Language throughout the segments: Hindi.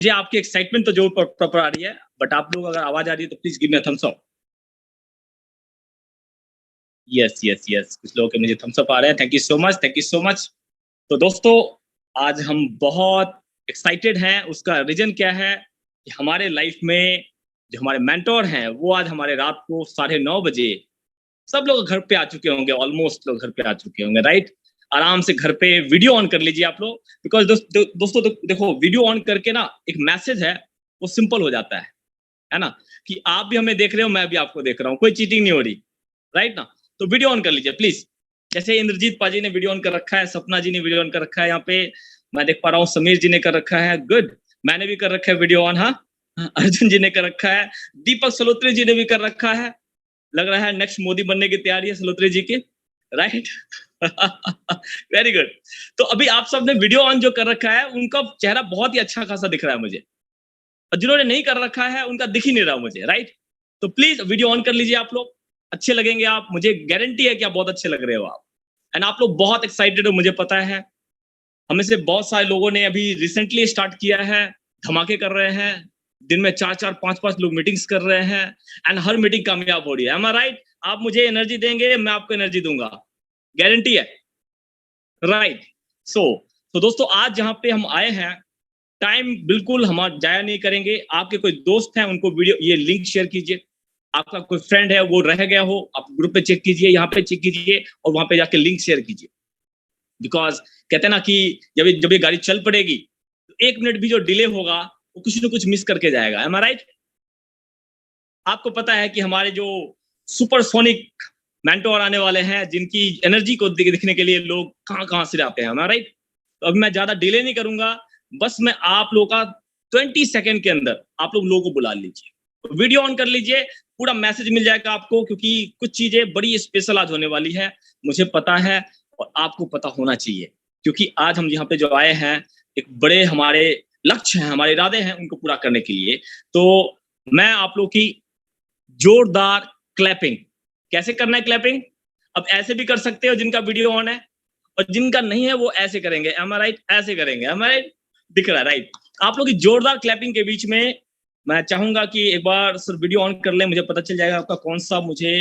जी आपकी एक्साइटमेंट तो जो प्रॉपर आ रही है, बट आप लोग अगर आवाज आ रही है तो please give me a thumbs up. Yes yes yes, कुछ लोगों के मुझे थम्स अप आ रहे हैं। Thank you so much, thank you so much. तो दोस्तों, आज हम बहुत एक्साइटेड हैं। उसका रीजन क्या है कि हमारे लाइफ में जो हमारे मेंटोर हैं वो आज हमारे रात को 9:30 बजे सब लोग घर पे आ चुके होंगे, ऑलमोस्ट लोग घर पे आ चुके होंगे, राइट। आराम से घर पे वीडियो ऑन कर लीजिए आप लोग, बिकॉज दोस्तों देखो, वीडियो ऑन करके ना एक मैसेज है वो सिंपल हो जाता है ना, कि आप भी हमें देख रहे हो, मैं भी आपको देख रहा हूँ, कोई चीटिंग नहीं हो रही, राइट ना। तो वीडियो ऑन कर लीजिए प्लीज। जैसे इंद्रजीत पाजी ने वीडियो ऑन कर रखा है, सपना जी ने वीडियो ऑन कर रखा है, यहाँ पे मैं देख पा रहा हूँ समीर जी ने कर रखा है, गुड। मैंने भी कर रखा है वीडियो ऑन, हाँ। अर्जुन जी ने कर रखा है, दीपक सलोत्री जी ने भी कर रखा है। लग रहा है नेक्स्ट मोदी बनने की तैयारी है सलोत्री जी की, राइट। Very good. तो अभी आप सब ने वीडियो ऑन जो कर रखा है उनका चेहरा बहुत ही अच्छा खासा दिख रहा है मुझे, और जिन्होंने नहीं कर रखा है उनका दिख ही नहीं रहा मुझे, राइट। तो प्लीज वीडियो ऑन कर लीजिए आप लोग, अच्छे लगेंगे आप, मुझे गारंटी है कि आप बहुत अच्छे लग रहे हो आप। एंड आप लोग बहुत एक्साइटेड हो, मुझे पता है। हमें से बहुत सारे लोगों ने अभी रिसेंटली स्टार्ट किया है, धमाके कर रहे हैं, दिन में 4-4 5-5 लोग मीटिंग्स कर रहे हैं, एंड हर मीटिंग कामयाब हो रही है। एम आई राइट? आप मुझे एनर्जी देंगे, मैं आपको एनर्जी दूंगा, गारंटी है, राइट। सो दोस्तों, आज जहां पे हम आए हैं, टाइम बिल्कुल हम जाया नहीं करेंगे। आपके कोई दोस्त हैं उनको वीडियो ये लिंक शेयर कीजिए। आपका कोई फ्रेंड है वो रह गया हो, आप ग्रुप पे चेक कीजिए, यहाँ पे चेक कीजिए, और वहां पे जाके लिंक शेयर कीजिए। बिकॉज कहते हैं ना कि जब ये गाड़ी चल पड़ेगी तो 1 मिनट भी जो डिले होगा वो कुछ ना कुछ मिस करके जाएगा। एम आई राइट? आपको पता है कि हमारे जो सुपरसोनिक मेंटोर आने वाले हैं, जिनकी एनर्जी को दिखने के लिए लोग कहां कहां से आते हैं, एम आई राइट? तो अभी मैं ज्यादा डिले नहीं करूंगा, बस मैं आप लोगों का 20 सेकंड के अंदर आप लोगों को बुला लीजिए, वीडियो ऑन कर लीजिए, पूरा मैसेज मिल जाएगा आपको, क्योंकि कुछ चीजें बड़ी स्पेशल आज होने वाली है, मुझे पता है, और आपको पता होना चाहिए। क्योंकि आज हम यहाँ पे जो आए हैं, एक बड़े हमारे लक्ष्य हैं, हमारे इरादे हैं, उनको पूरा करने के लिए। तो मैं आप लोग की जोरदार क्लैपिंग, कैसे करना है क्लैपिंग? अब ऐसे भी कर सकते हो जिनका वीडियो ऑन है, और जिनका नहीं है वो ऐसे करेंगे, एम आई राइट? ऐसे करेंगे, एम आई राइट? दिख रहा है, राइट। आप लोग की जोरदार क्लैपिंग के बीच में मैं चाहूंगा कि एक बार सर वीडियो ऑन कर ले, मुझे पता चल जाएगा आपका कौन सा मुझे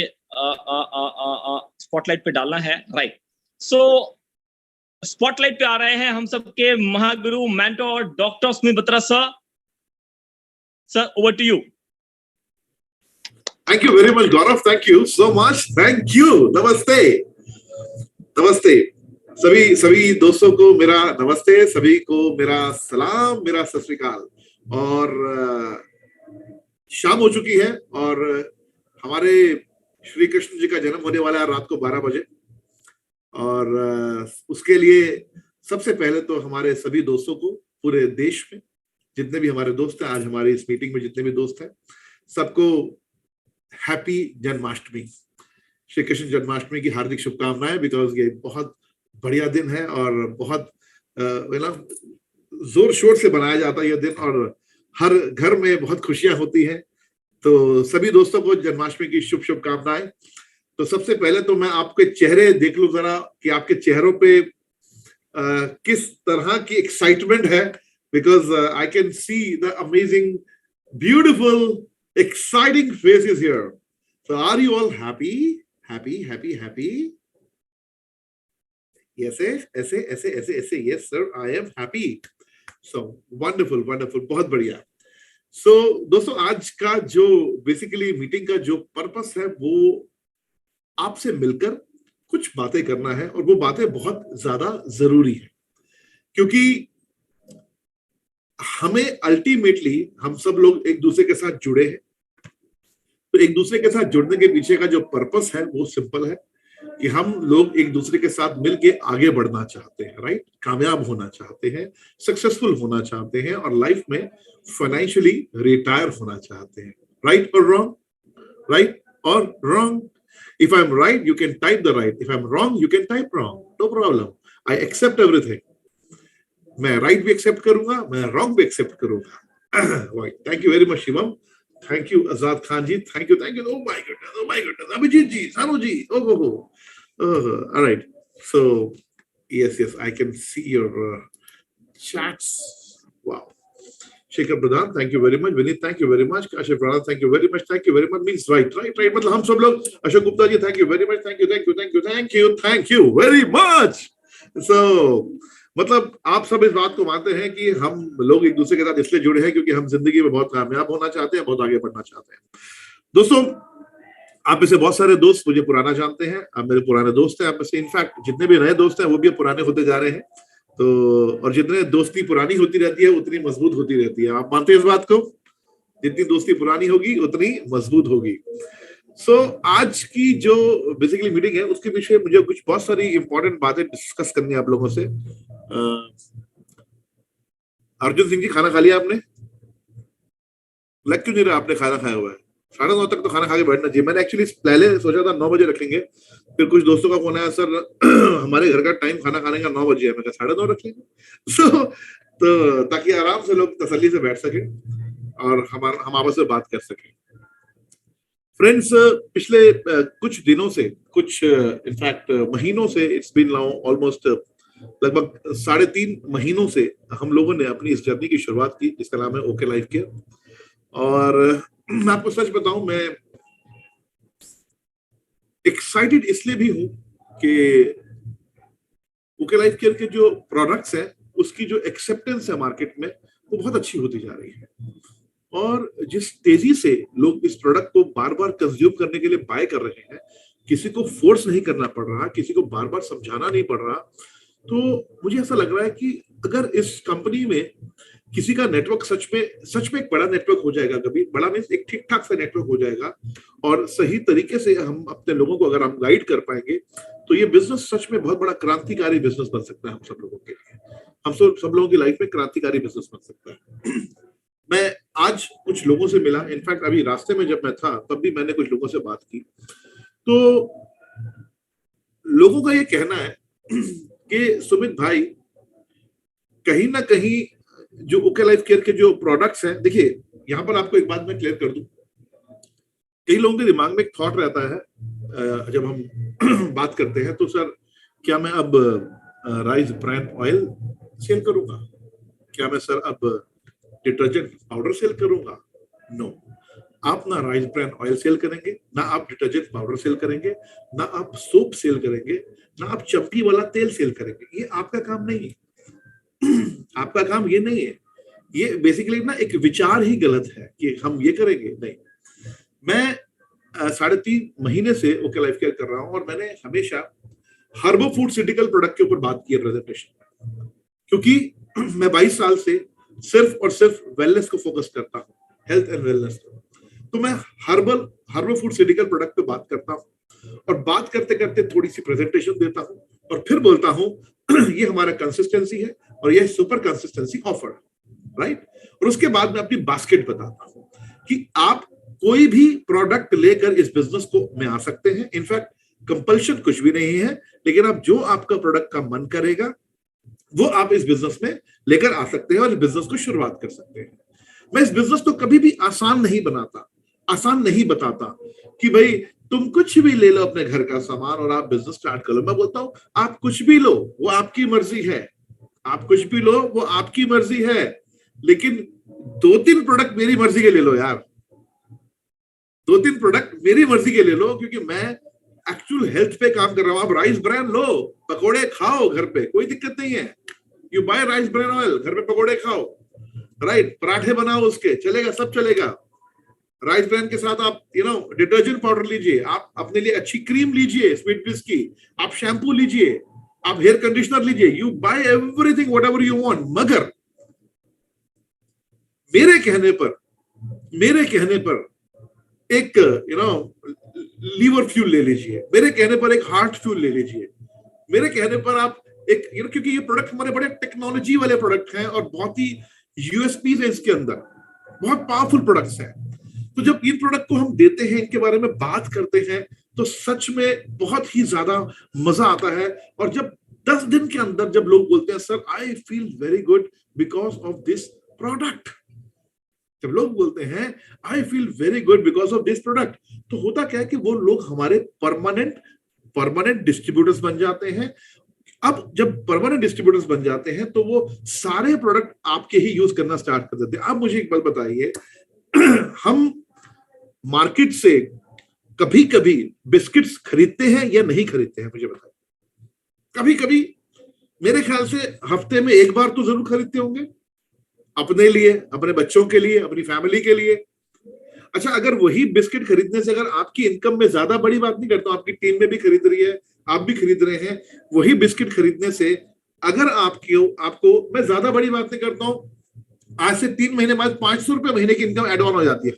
स्पॉटलाइट पे डालना है, राइट। सो स्पॉटलाइट पे आ रहे हैं हम सबके महागुरु mentor doctor Sumit Batra sir. Sir, over to you. Thank you very much, Gaurav. Thank you so much. Thank you. Namaste. Namaste. सभी दोस्तों को मेरा नमस्ते, सभी को मेरा सलाम, मेरा सत श्री अकाल। और शाम हो चुकी है और हमारे श्री कृष्ण जी का जन्म होने वाला है रात को 12 बजे। और उसके लिए सबसे पहले तो हमारे सभी दोस्तों को, पूरे देश में जितने भी हमारे दोस्त हैं, आज हमारी इस मीटिंग में जितने भी दोस्त हैं, सबको हैप्पी जन्माष्टमी, श्री कृष्ण जन्माष्टमी की हार्दिक शुभकामनाएं। बिकॉज ये बहुत बढ़िया दिन है और बहुत जोर शोर से बनाया जाता है यह दिन, और हर घर में बहुत खुशियां होती हैं। तो सभी दोस्तों को जन्माष्टमी की शुभकामनाएं। तो सबसे पहले तो मैं आपके चेहरे देख लूं जरा कि आपके चेहरों पे किस तरह की एक्साइटमेंट है, because I can see the amazing beautiful exciting faces here. So are you all happy? Happy? Yes, ऐसे. Yes, sir, I am happy. So wonderful. बहुत बढ़िया. So दोस्तों, आज का जो बेसिकली मीटिंग का जो पर्पस है वो आपसे मिलकर कुछ बातें करना है, और वो बातें बहुत ज्यादा जरूरी है, क्योंकि हमें अल्टीमेटली हम सब लोग एक दूसरे के साथ जुड़े हैं। तो एक दूसरे के साथ जुड़ने के पीछे का जो पर्पस है वो सिंपल है कि हम लोग एक दूसरे के साथ मिलके आगे बढ़ना चाहते हैं, राइट। कामयाब होना चाहते हैं, सक्सेसफुल होना चाहते हैं, और लाइफ में फाइनेंशियली रिटायर होना चाहते हैं, राइट और रॉन्ग? राइट और wrong? If I am right you can type the right, if I am wrong you can type wrong, no problem. I accept everything. मैं राइट भी एक्सेप्ट करूंगा, मैं रॉन्ग भी एक्सेप्ट करूंगा। Thank you very much Shivam, thank you Azad Khan ji, thank you. Oh my goodness, Abhijeet ji, Sanu ji, all right. So yes, I can see your chats. Wow. Shekhar Pradhan, thank you very much. Vineet, thank you very much. Kashif Rana, thank you very much. Thank you very much means right right right, मतलब हम सब लोग। Ashok Gupta ji, thank you very much. Thank you thank you thank you thank you thank you very much. So मतलब आप सब इस बात को मानते हैं कि हम लोग एक दूसरे के साथ इसलिए जुड़े हैं क्योंकि हम जिंदगी में बहुत कामयाब होना चाहते हैं, बहुत आगे बढ़ना चाहते हैं। दोस्तों, आप में से बहुत सारे दोस्त मुझे पुराना जानते हैं, आप मेरे पुराने दोस्त हैं। आप में से इनफैक्ट जितने भी नए दोस्त हैं वो भी पुराने होते जा रहे हैं। तो और जितने दोस्ती पुरानी होती रहती है उतनी मजबूत होती रहती है। आप मानते हैं इस बात को? जितनी दोस्ती पुरानी होगी उतनी मजबूत होगी। सो आज की जो बेसिकली मीटिंग है उसके पीछे मुझे कुछ बहुत सारी इंपॉर्टेंट बातें डिस्कस करनी है आप लोगों से। अर्जुन सिंह जी, खाना खा लिया आपने? लग क्यों नहीं रहा आपने खाना खाया हुआ है? 9:30 तक तो खाना खा के बैठना चाहिए। मैंने एक्चुअली पहले सोचा था 9 बजे रखेंगे, फिर कुछ दोस्तों का फोन आया, सर हमारे घर का टाइम खाना खाने का 9 बजे है। मैं कहा 9:30 रख लेंगे। तो ताकि आराम से लोग तसल्ली से बैठ सके और हम आपस में बात कर सके। फ्रेंड्स, पिछले कुछ दिनों से, कुछ इनफैक्ट महीनों से, इट्स बीन नाउ ऑलमोस्ट लगभग 3.5 महीनों से हम लोगों ने अपनी इस जर्नी की शुरुआत की जिसका नाम है ओके लाइफ केयर। और मैं आपको सच बताऊं, मैं एक्साइटेड इसलिए भी हूं कि ओके लाइफ केयर के जो प्रोडक्ट्स हैं उसकी जो एक्सेप्टेंस है मार्केट में वो बहुत अच्छी होती जा रही है। और जिस तेजी से लोग इस प्रोडक्ट को बार बार कंज्यूम करने के लिए बाय कर रहे हैं, किसी को फोर्स नहीं करना पड़ रहा, किसी को बार बार समझाना नहीं पड़ रहा, तो मुझे ऐसा लग रहा है कि अगर इस कंपनी में किसी का नेटवर्क सच में एक बड़ा नेटवर्क हो जाएगा, कभी बड़ा मीन्स एक ठीक ठाक सा नेटवर्क हो जाएगा और सही तरीके से हम अपने लोगों को अगर हम गाइड कर पाएंगे तो ये बिजनेस सच में बहुत बड़ा क्रांतिकारी बिजनेस बन सकता है हम सब लोगों के लिए। हम सब लोगों की लाइफ में क्रांतिकारी बिजनेस बन सकता है। मैं आज कुछ लोगों से मिला, इनफैक्ट अभी रास्ते में जब मैं था तब भी मैंने कुछ लोगों से बात की। तो लोगों का ये कहना है कि सुमित भाई, कहीं ना कहीं जो ओके लाइफ केयर के जो प्रोडक्ट्स हैं, देखिए यहां पर आपको एक बात मैं क्लियर कर दूं। कई लोगों के दिमाग में एक थॉट रहता है जब हम बात करते हैं, तो सर क्या मैं अब राइस ब्रांड ऑयल सेल करूंगा? क्या मैं सर अब डिटर्जेंट पाउडर सेल करूंगा? नो, आप ना राइस ब्रांड ऑयल सेल करेंगे, ना आप डिटर्जेंट पाउडर सेल करेंगे, ना आप सोप सेल करेंगे, ना आप चम्पी वाला तेल सेल करेंगे। ये आपका काम नहीं है। आपका काम ये नहीं है। ये बेसिकली ना एक विचार ही गलत है कि हम ये करेंगे। नहीं, मैं 3.5 महीने से ओके लाइफ केयर कर रहा हूं और मैंने हमेशा हार्बोफूटिकल प्रोडक्ट के ऊपर बात की है प्रेजेंटेशन, क्योंकि मैं 22 साल से सिर्फ और सिर्फ वेलनेस को फोकस करता हूं, हेल्थ एंड वेलनेस को। तो मैं हार्बोफूटिकल प्रोडक्ट पे बात करता हूं और बात करते करते थोड़ी सी प्रेजेंटेशन देता हूं और फिर बोलता हूं ये हमारा कंसिस्टेंसी है और ये सुपर कंसिस्टेंसी ऑफर, राइट। और उसके बाद मैं अपनी बास्केट बताता हूं कि आप कोई भी प्रोडक्ट लेकर इस बिजनेस को में आ सकते हैं। इनफैक्ट कंपल्शन कुछ भी नहीं है, लेकिन आप जो आपका प्रोडक्ट का मन करेगा वो आप इस बिजनेस में लेकर आ सकते हैं और इस बिजनेस को शुरुआत कर सकते हैं। मैं इस बिजनेस को कभी भी आसान नहीं बनाता, आसान नहीं बताता कि भाई तुम कुछ भी ले लो अपने घर का सामान और आप बिजनेस स्टार्ट कर लो। मैं बोलता हूं आप कुछ भी लो, वो आपकी मर्जी है। आप कुछ भी लो, वो आपकी मर्जी है, लेकिन 2-3 प्रोडक्ट मेरी मर्जी के ले लो यार। 2-3 प्रोडक्ट मेरी मर्जी के ले लो, क्योंकि मैं एक्चुअल हेल्थ पे काम कर रहा हूं। आप राइस ब्रान लो, पकोड़े खाओ घर पे, कोई दिक्कत नहीं है। You buy rice bran oil, घर पे पकोड़े खाओ, राइट, पराठे बनाओ, उसके चलेगा, सब चलेगा। राइस ब्रान के साथ आप डिटर्जेंट पाउडर लीजिए, आप अपने लिए अच्छी क्रीम लीजिए स्वीट ब्लिस की, आप शैम्पू लीजिए, आप हेयर कंडीशनर लीजिए, you buy everything whatever you want. मगर मेरे कहने पर एक लीवर फ्यूल ले लीजिए, मेरे कहने पर एक हार्ट फ्यूल ले लीजिए, मेरे कहने पर आप एक क्योंकि ये प्रोडक्ट हमारे बड़े टेक्नोलॉजी वाले प्रोडक्ट हैं और बहुत ही यूएसपीज है इसके अंदर, बहुत पावरफुल प्रोडक्ट्स हैं। तो जब इन प्रोडक्ट को हम देते हैं, इनके बारे में बात करते हैं, तो सच में बहुत ही ज्यादा मजा आता है। और जब 10 दिन के अंदर जब लोग बोलते हैं sir I feel very good because of this product, जब लोग बोलते हैं I feel very good because of this product, तो होता क्या है कि वो लोग हमारे परमानेंट डिस्ट्रीब्यूटर्स बन जाते हैं। अब जब परमानेंट डिस्ट्रीब्यूटर्स बन जाते हैं तो वो सारे प्रोडक्ट आपके ही यूज करना स्टार्ट कर देते हैं। अब मुझे एक बात बताइए, हम मार्केट से कभी कभी बिस्किट्स खरीदते हैं या नहीं खरीदते हैं? मुझे बताइए। कभी कभी मेरे ख्याल से हफ्ते में एक बार तो जरूर खरीदते होंगे, अपने लिए, अपने बच्चों के लिए, अपनी फैमिली के लिए। अच्छा, अगर वही बिस्किट खरीदने से अगर आपकी इनकम में ज्यादा, बड़ी बात नहीं करता हूं, आपकी टीम में भी खरीद रही है, आप भी खरीद रहे हैं, वही बिस्किट खरीदने से अगर आपको मैं ज्यादा बड़ी बात नहीं करता हूं, आज से 3 महीने बाद 500 रुपए महीने की इनकम एड ऑन हो जाती है।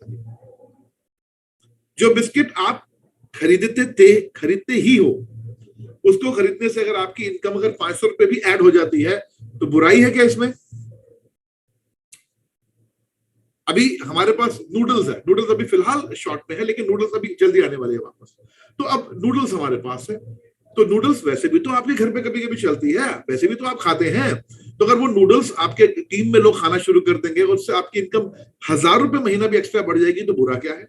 जो बिस्किट आप खरीदते ही हो, उसको खरीदने से अगर आपकी इनकम अगर 500 रुपए भी ऐड हो जाती है तो बुराई है क्या इसमें? अभी हमारे पास नूडल्स है, नूडल्स अभी फिलहाल शॉर्ट में है, लेकिन नूडल्स अभी जल्दी आने वाले हैं वापस। तो अब नूडल्स हमारे पास है, तो नूडल्स वैसे भी तो आपके घर पे कभी कभी चलती है, वैसे भी तो आप खाते हैं। तो अगर वो नूडल्स आपके टीम में लोग खाना शुरू कर देंगे, उससे आपकी इनकम 1000 रुपए महीना भी एक्स्ट्रा बढ़ जाएगी, तो बुरा क्या है?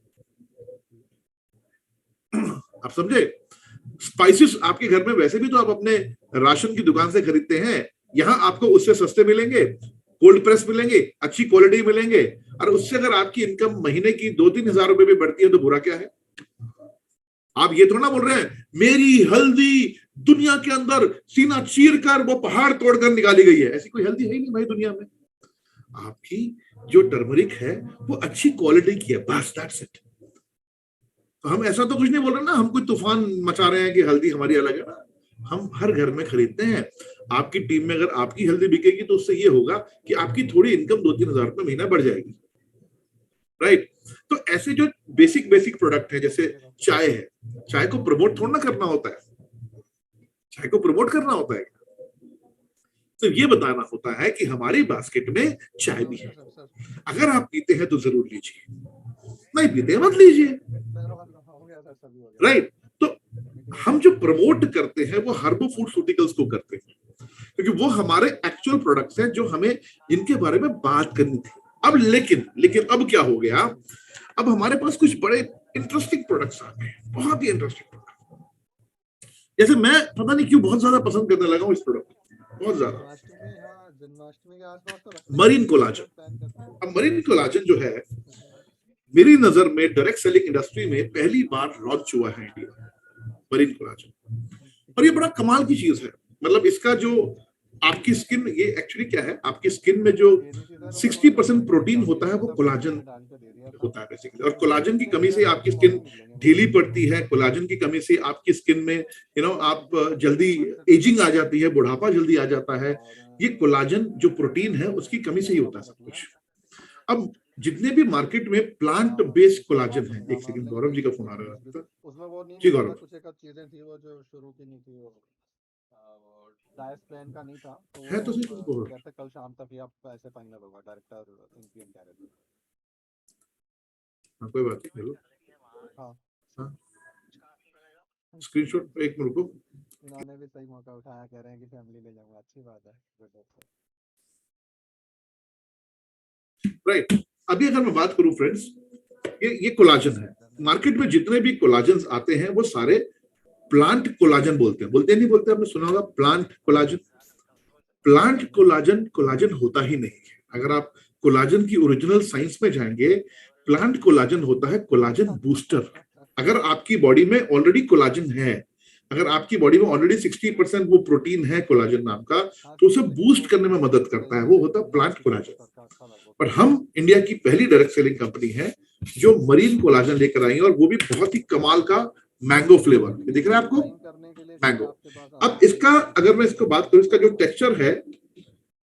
आप समझे? स्पाइसेस आपके घर में वैसे भी तो आप अपने राशन की दुकान से खरीदते हैं, यहां आपको उससे सस्ते मिलेंगे, कोल्ड प्रेस मिलेंगे, अच्छी क्वालिटी मिलेंगे, और उससे अगर आपकी इनकम महीने की 2-3 हजार रुपए भी बढ़ती है तो बुरा क्या है? आप ये थोड़ा ना बोल रहे हैं मेरी हल्दी दुनिया के अंदर सीना चीर कर वो पहाड़ तोड़कर निकाली गई है। ऐसी कोई हल्दी है ही नहीं भाई दुनिया में। आपकी जो टर्मरिक है वो अच्छी क्वालिटी की है, बस दैट्स इट। तो हम ऐसा तो कुछ नहीं बोल रहे ना, हम कोई तूफान मचा रहे हैं कि हल्दी हमारी अलग है ना। हम हर घर में खरीदते हैं। आपकी टीम में अगर आपकी हल्दी बिकेगी तो उससे ये होगा कि आपकी थोड़ी इनकम 2-3 हजार रुपए महीना बढ़ जाएगी, राइट? तो ऐसे जो बेसिक प्रोडक्ट है, जैसे चाय है, चाय को प्रमोट थोड़ा ना करना होता है, चाय को प्रमोट करना होता है, तो ये बताना होता है कि हमारी बास्केट में चाय भी है। अगर आप पीते हैं तो जरूर लीजिए, नहीं पीते मत लीजिए, राइट? तो हम जो प्रमोट करते हैं वो हर्बल फूडस्यूटिकल्स को करते हैं, क्योंकि वो हमारे एक्चुअल प्रोडक्ट्स हैं जो हमें इनके बारे में बात करनी थी। अब लेकिन अब क्या हो गया, अब हमारे पास कुछ बड़े इंटरेस्टिंग प्रोडक्ट्स आ गए, बहुत ही इंटरेस्टिंग प्रोडक्ट। जैसे मैं पता नहीं क्यों बहुत ज्यादा पसंद करने लगा हूँ इस प्रोडक्ट को, बहुत ज्यादा, मरीन कोलाजन। अब मरीन कोलाजन जो है मेरी नजर में डायरेक्ट सेलिंग इंडस्ट्री में पहली बार लॉन्च हुआ है इंडिया, मरीन कोलाजन। और ये बड़ा कमाल की चीज है, मतलब इसका जो आपकी स्किन, ये एक्चुअली क्या है, आपकी स्किन में जो 60% प्रोटीन होता है वो कोलाजन होता है बेसिकली, और कोलाजन की कमी से आपकी स्किन ढीली पड़ती है, कोलाजन की कमी से आपकी स्किन में आप जल्दी एजिंग आ जाती है, बुढ़ापा जल्दी आ जाता है। ये कोलाजन जो प्रोटीन है उसकी कमी से ही होता है सब कुछ। अब जितने भी मार्केट में प्लांट बेस्ड कोलाजन है, एक सेकंड, गौरव जी का फोन आ रहा है। उसमें वो नहीं, जी गौरव, कुछ एक चीजें थी वो जो शुरू की नहीं थी, वो डाइट प्लान का नहीं था, तो है तो सही तुमको, कहते कल शाम तक ही आप ऐसे फाइनल होगा, डायरेक्टर इनपीएम कह रहे थे। कोई बात नहीं, हेलो, हाँ स्क्रीनशॉट एक मिनट को। इन्होंने भी सही मौका उठाया, कह रहे हैं कि फैमिली ले जाऊंगा, अच्छी बात है, राइट। अभी अगर मैं बात करूं फ्रेंड्स, ये कोलाजन है, मार्केट में जितने भी कोलाजन आते हैं वो सारे प्लांट कोलाजन बोलते नहीं बोलते, आपने सुना होगा plant collagen. Plant collagen collagen होता ही नहीं है। अगर आप कोलाजन की ओरिजिनल साइंस में जाएंगे, प्लांट कोलाजन होता है कोलाजन बूस्टर। अगर आपकी बॉडी में ऑलरेडी कोलाजन है, अगर आपकी बॉडी में ऑलरेडी 60% वो प्रोटीन है कोलाजन नाम का, तो उसे बूस्ट करने में मदद करता है, वो होता है प्लांट कोलाजन। पर हम इंडिया की पहली डायरेक्ट सेलिंग कंपनी है जो मरीन कोलाजन लेकर आई है, और वो भी बहुत ही कमाल का मैंगो फ्लेवर, दिख रहा है आपको, मैंगो। अब इसका अगर मैं इसको बात करूं, इसका जो टेक्सचर है,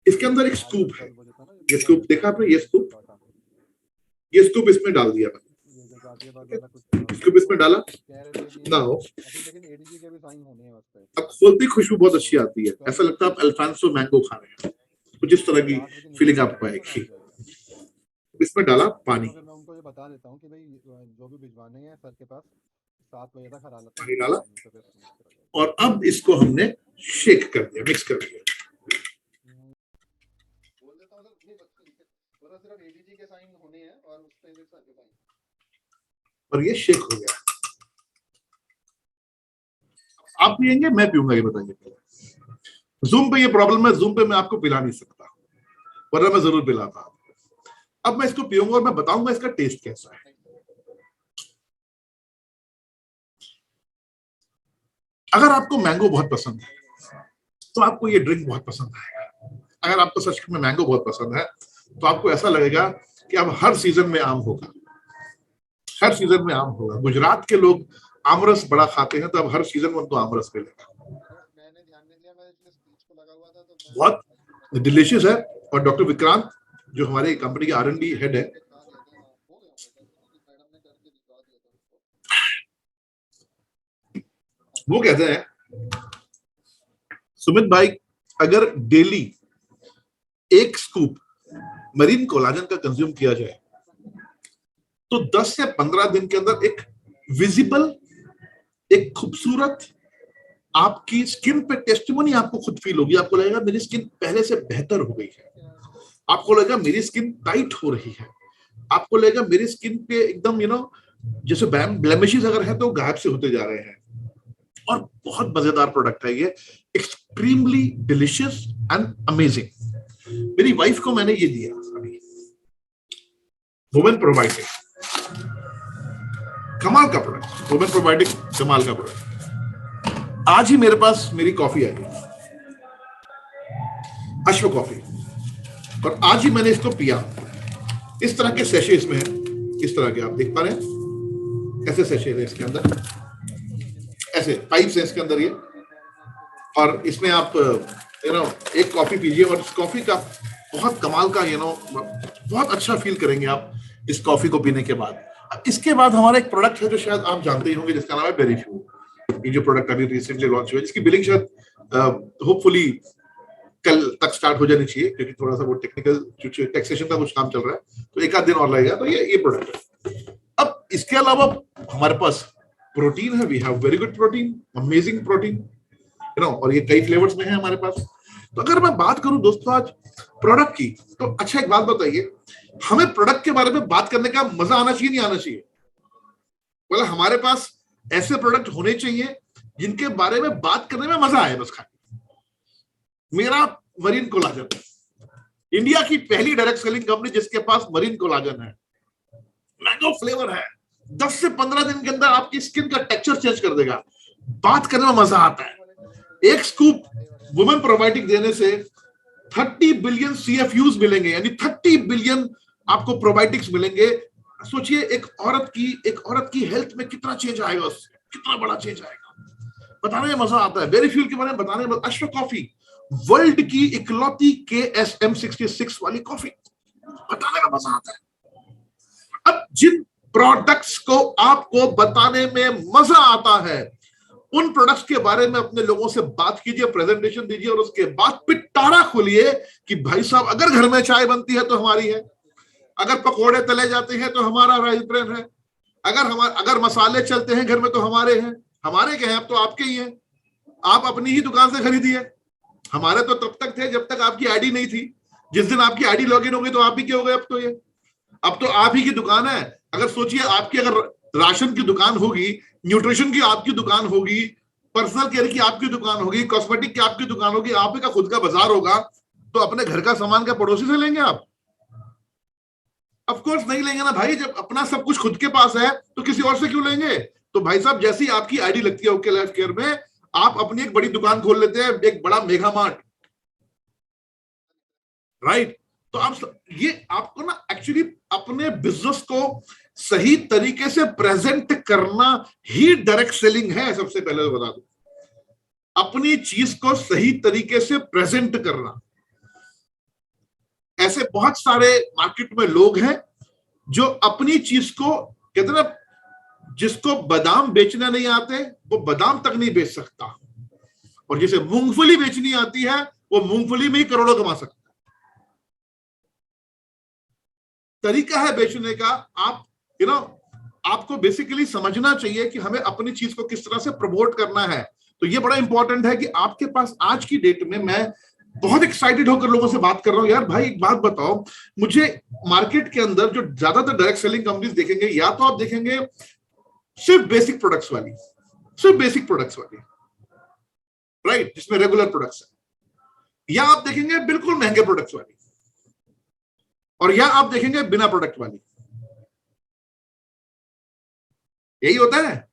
इसके अंदर एक स्कूप है, ये स्कूप देखा आपने, ये स्कूप इसमें डाल दिया, स्कूप इसमें डाला ना हो, अब खोलती खुशबू बहुत अच्छी आती है, ऐसा लगता है आप अल्फांसो मैंगो खा रहे हैं, कुछ इस तरह की फीलिंग आपको आएगी। इसमें डाला पानी, मैं उनको ये बता देता हूँ कि भाई जो भी भिजवाने हैं सर के पास 7 बजे तक हरा लेता पानी डाला, और अब इसको हमने शेक कर दिया, मिक्स कर दिया। बोल देता हूँ सर, सिर्फ एडीजी के साइन होने हैं और उस पे सर के साइन, और ये शेक हो गया। आप पियेंगे मैं पीऊंगा, ये बताइए। जूम पे ये प्रॉब्लम है, जूम पे मैं आपको पिला नहीं सकता, वरना मैं जरूर पिलाता आपको। अब मैं इसको पीऊंगा और मैं बताऊंगा इसका टेस्ट कैसा है। अगर आपको मैंगो बहुत पसंद है तो आपको ये ड्रिंक बहुत पसंद आएगा। अगर आपको सच में मैंगो बहुत पसंद है तो आपको ऐसा लगेगा कि अब हर सीजन में आम होगा, हर सीजन में आम होगा। गुजरात के लोग आमरस बड़ा खाते हैं, तो अब हर सीजन में उनको आमरस मिलेगा। मैंने ध्यान नहीं दिया, मैं इसलिए स्पीच को लगा हुआ था तो बहुत डिलीशियस है। और डॉक्टर विक्रांत जो हमारे कंपनी के R&D हेड है, वो कहते हैं सुमित भाई, अगर डेली 1 स्कूप मरीन कोलाजन का कंज्यूम किया जाए तो 10 से 15 दिन के अंदर एक विजिबल, एक खूबसूरत आपकी स्किन पे टेस्टिमोनी आपको खुद फील होगी। आपको लगेगा मेरी स्किन पहले से बेहतर हो गई है, आपको लगेगा मेरी स्किन टाइट हो रही है, आपको लगेगा मेरी स्किन पे एकदम जैसे ब्लेमिशेस अगर है तो गायब से होते जा रहे हैं। और बहुत मजेदार प्रोडक्ट है ये, एक्सट्रीमली डिलीशियस एंड अमेजिंग। मेरी वाइफ को मैंने ये दिया अभी, वुमेन प्रोबायोटिक, कमाल का प्रोडक्ट, वुमेन प्रोबायोटिक कमाल का प्रोडक्ट। आज ही मेरे पास मेरी कॉफी आई, अश्व कॉफी, और आज ही मैंने इसको पिया। इस तरह के सैशे इसमें है, इस तरह के आप देख पा रहे हैं, ऐसे सैशे है इसके अंदर, ऐसे पाइप्स है इसके अंदर ये। और इसमें आप एक कॉफी पीजिए और इस कॉफी का बहुत कमाल का बहुत अच्छा फील करेंगे आप इस कॉफी को पीने के बाद। अब इसके बाद हमारा एक प्रोडक्ट है जो शायद आप जानते ही होंगे, जिसका नाम है बेरीफ्यूल। ये जो प्रोडक्ट अभी रिसेंटली लॉन्च हुआ है, जिसकी बिलिंग शायद होपफुली कल तक स्टार्ट हो जानी चाहिए, क्योंकि थोड़ा सा वो टेक्निकल टैक्सेशन का कुछ काम चल रहा है, तो 1 आध दिन और लगेगा। तो ये प्रोडक्ट है। अब इसके अलावा हमारे पास प्रोटीन है, we have very good protein, amazing protein, और ये कई फ्लेवर्स में है हमारे पास। तो अगर मैं बात करूं दोस्तों आज प्रोडक्ट की, तो अच्छा एक बात बताइए, हमें प्रोडक्ट के बारे में बात करने का मजा आना चाहिए, नहीं आना चाहिए? मतलब हमारे पास ऐसे प्रोडक्ट होने चाहिए जिनके बारे में बात करने में मजा आए बस खाली। मेरा मरीन कोलाजन, इंडिया की पहली डायरेक्ट सेलिंग कंपनी जिसके पास मरीन कोलाजन है, मैंगो फ्लेवर है, 10 से 15 दिन के अंदर आपकी स्किन का टेक्सचर चेंज कर देगा, बात करने में मजा आता है। 1 स्कूप वुमेन प्रोबायोटिक देने से 30 बिलियन CFUs मिलेंगे, यानी 30 बिलियन आपको प्रोबायोटिक्स मिलेंगे। सोचिए एक औरत की हेल्थ में कितना चेंज आएगा, उससे कितना बड़ा चेंज आएगा, बताने में मजा आता है। बेरीफ्यूल के बारे में बताने में, अश्व कॉफी वर्ल्ड की इकलौती KSM 66 वाली कॉफी, बताने में मजा आता है। अब जिन प्रोडक्ट्स को आपको बताने में मजा आता है, उन प्रोडक्ट्स के बारे में अपने लोगों से बात कीजिए, प्रेजेंटेशन दीजिए, और उसके बाद पिटारा खोलिए कि भाई साहब अगर घर में चाय बनती है तो हमारी है, अगर पकोड़े तले जाते हैं तो हमारा राइस ब्रेन है, अगर मसाले चलते हैं घर में तो हमारे हैं। हमारे क्या है, अब तो आपके ही हैं, आप अपनी ही दुकान से खरीदिए। हमारे तो तब तक थे जब तक आपकी आईडी नहीं थी, जिस दिन आपकी आईडी लॉगिन हो गई तो आप ही के हो गए। अब तो आप ही की दुकान है। अगर सोचिए आपकी अगर राशन की दुकान होगी, न्यूट्रिशन की आपकी दुकान होगी, पर्सनल केयर की आपकी दुकान होगी, कॉस्मेटिक की आपकी दुकान होगी, आप ही का खुद का बाजार होगा, तो अपने घर का सामान क्या पड़ोसी से लेंगे आप? ऑफ कोर्स नहीं लेंगे ना भाई। जब अपना सब कुछ खुद के पास है तो किसी और से क्यों लेंगे? तो भाई साहब जैसी आपकी आईडी लगती है ओके लाइफ केयर में, आप अपनी एक बड़ी दुकान खोल लेते हैं, एक बड़ा मेगा मार्ट, राइट? तो आप ये आपको ना एक्चुअली अपने बिजनेस को सही तरीके से प्रेजेंट करना ही डायरेक्ट सेलिंग है। सबसे पहले तो बता दूं, अपनी चीज को सही तरीके से प्रेजेंट करना। ऐसे बहुत सारे मार्केट में लोग हैं जो अपनी चीज को, कहते ना, जिसको बादाम बेचना नहीं आते वो बादाम तक नहीं बेच सकता, और जिसे मूंगफली बेचनी आती है वो मूंगफली में ही करोड़ों कमा सकता है। तरीका है बेचने का। आप आपको बेसिकली समझना चाहिए कि हमें अपनी चीज को किस तरह से प्रमोट करना है। तो ये बड़ा इंपॉर्टेंट है कि आपके पास आज की डेट में, मैं बहुत एक्साइटेड होकर लोगों से बात कर रहा हूं, यार भाई एक बात बताओ मुझे, मार्केट के अंदर जो ज्यादातर डायरेक्ट सेलिंग कंपनीज देखेंगे, या तो आप देखेंगे सिर्फ बेसिक प्रोडक्ट्स वाली, राइट, जिसमें रेगुलर प्रोडक्ट्स है, या आप देखेंगे बिल्कुल महंगे प्रोडक्ट्स वाली, और या आप देखेंगे बिना प्रोडक्ट वाली। यही होता है,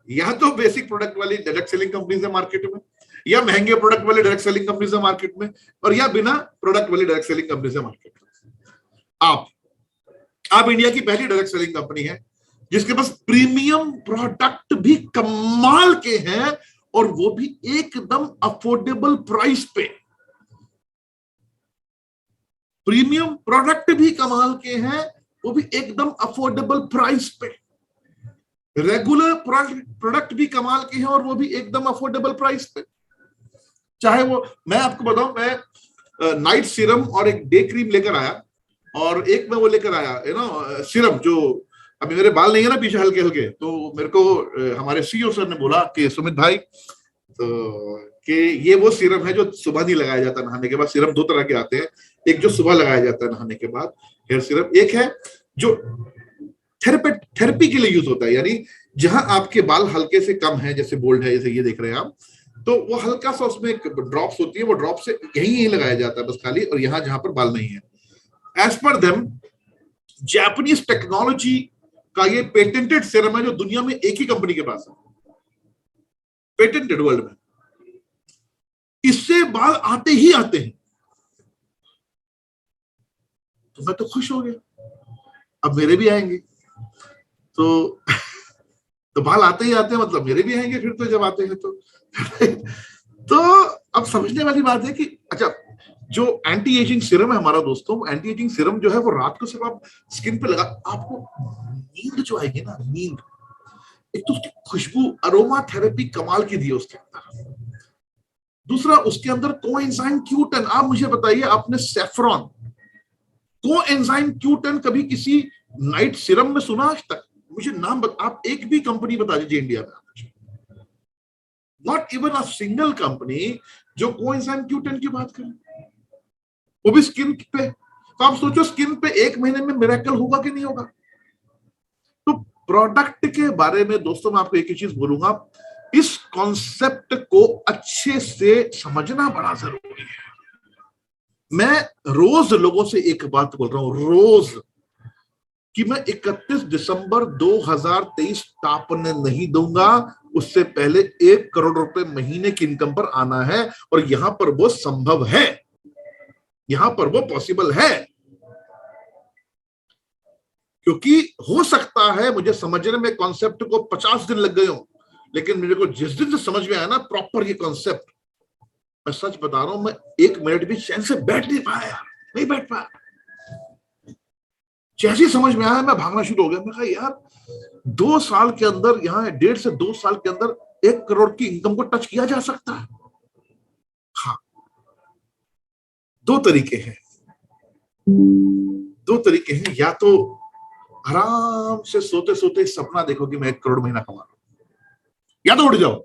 या तो बेसिक प्रोडक्ट वाली डायरेक्ट सेलिंग कंपनीज है मार्केट में, या महंगे प्रोडक्ट वाली डायरेक्ट सेलिंग कंपनीज है मार्केट में, और या बिना प्रोडक्ट वाली डायरेक्ट सेलिंग कंपनीज है मार्केट में। आप इंडिया की पहली डायरेक्ट सेलिंग कंपनी है जिसके पास प्रीमियम प्रोडक्ट भी कमाल के हैं, और वो भी एकदम अफोर्डेबल प्राइस पे। प्रीमियम प्रोडक्ट भी कमाल के हैं, वो भी एकदम अफोर्डेबल प्राइस पे। रेगुलर प्रोडक्ट भी कमाल के हैं, और वो भी एकदम अफोर्डेबल प्राइस पे। चाहे वो, मैं आपको बताऊं, मैं नाइट सीरम और एक डे क्रीम लेकर आया, और एक मैं वो लेकर आया सीरम, जो अभी मेरे बाल नहीं है ना पीछे हल्के हल्के, तो मेरे को हमारे सीईओ सर ने बोला कि सुमित भाई, तो कि ये वो सीरम है जो सुबह नहीं लगाया जाता नहाने के बाद। सीरम दो तरह के आते हैं, एक जो सुबह लगाया जाता है नहाने के बाद हेयर सीरम, एक है जो थेरेपी के लिए यूज होता है, यानी जहां आपके बाल हल्के से कम है, जैसे बोल्ड है, जैसे ये देख रहे हैं आप, तो वो हल्का सा उसमें एक ड्रॉप्स होती है, वो ड्रॉप से यही लगाया जाता है बस खाली, और यहां जहां पर बाल नहीं है। As per them Japanese technology का ये पेटेंटेड सीरम है, जो दुनिया में एक ही कंपनी के पास है, पेटेंटेड वर्ल्ड में। इससे बाल आते ही आते हैं। तो मैं तो खुश हो गया, अब मेरे भी आएंगे। तो बाल आते ही आते हैं, मतलब मेरे भी आएंगे फिर तो, जब आते हैं तो अब समझने वाली बात है कि अच्छा, जो एंटी एजिंग सीरम है हमारा दोस्तों, एंटी एजिंग सीरम जो है वो रात को सिर्फ आप स्किन पे लगा, आपको नींद जो आएगी ना, नींद, एक तो उसकी खुशबू, अरोमा थेरेपी कमाल की दी है उसके अंदर। दूसरा, उसके अंदर कोएंजाइम Q10। आप मुझे बताइए, आपने सेफ्रॉन, कोएंजाइम Q10 कभी किसी नाइट सीरम में सुना आज तक? मुझे नाम आप एक भी कंपनी बता दीजिए इंडिया में, not even a single company जो कोएंजाइम Q10 की बात करे, वो भी स्किन पे। तो आप सोचो, स्किन पे एक महीने में मिरेकल होगा कि नहीं होगा? तो प्रोडक्ट के बारे में दोस्तों मैं आपको एक ही चीज बोलूंगा, इस कॉन्सेप्ट को अच्छे से समझना बड़ा जरूरी है। मैं रोज लोगों से एक बात बोल रहा हूं, रोज, कि मैं 31 दिसंबर 2023 टापने नहीं दूंगा। उससे पहले 1 करोड़ रुपए महीने की इनकम पर आना है, और यहां पर वो संभव है, यहां पर वो पॉसिबल है। क्योंकि हो सकता है मुझे समझने में कॉन्सेप्ट को 50 दिन लग गए हो, लेकिन मेरे को जिस दिन से समझ में आया ना प्रॉपर ये कॉन्सेप्ट, मैं सच बता रहा हूं, मैं 1 मिनट भी चैन से बैठ नहीं पाया यार, नहीं बैठ पाया। जैसे समझ में आया मैं भागना शुरू हो गया। मैं कहा यार 2 साल के अंदर, यहाँ 1.5 से 2 साल के अंदर 1 करोड़ की इनकम को टच किया जा सकता है। हाँ, 2 तरीके हैं, 2 तरीके हैं। या तो आराम से सोते सोते सपना देखो कि मैं 1 करोड़ महीना कमा रहा हूं, या तो उड़ जाओ,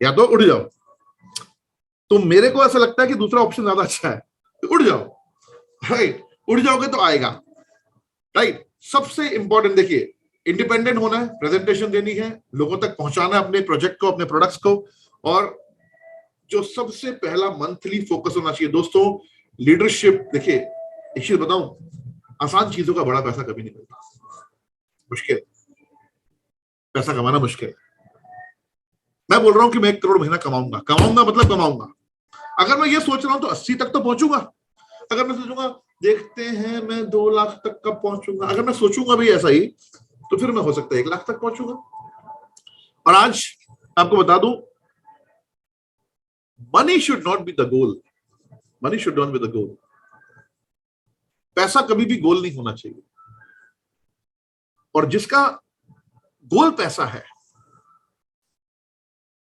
या तो उड़ जाओ। तो मेरे को ऐसा लगता है कि दूसरा ऑप्शन ज्यादा अच्छा है, उड़ जाओ। राइट, उड़ जाओगे तो आएगा। राइट, सबसे इंपॉर्टेंट देखिए, इंडिपेंडेंट होना है, प्रेजेंटेशन देनी है, लोगों तक पहुंचाना है अपने प्रोजेक्ट को, अपने प्रोडक्ट्स को। और जो सबसे पहला मंथली फोकस होना चाहिए दोस्तों, लीडरशिप। देखिए एक चीज बताऊं, आसान चीजों का बड़ा पैसा कभी नहीं मिलता, मुश्किल, पैसा कमाना मुश्किल। मैं बोल रहा हूं कि मैं 1 करोड़ महीना कमाऊंगा, कमाऊंगा मतलब कमाऊंगा। अगर मैं ये सोच रहा हूं तो 80 तक तो पहुंचूंगा। अगर मैं सोचूंगा देखते हैं मैं 2 लाख तक कब पहुंचूंगा, अगर मैं सोचूंगा भी ऐसा ही, तो फिर मैं हो सकता है 1 लाख तक पहुंचूंगा। और आज आपको बता दूं, money should not be the goal, money should not be the goal. पैसा कभी भी गोल नहीं होना चाहिए। और जिसका गोल पैसा है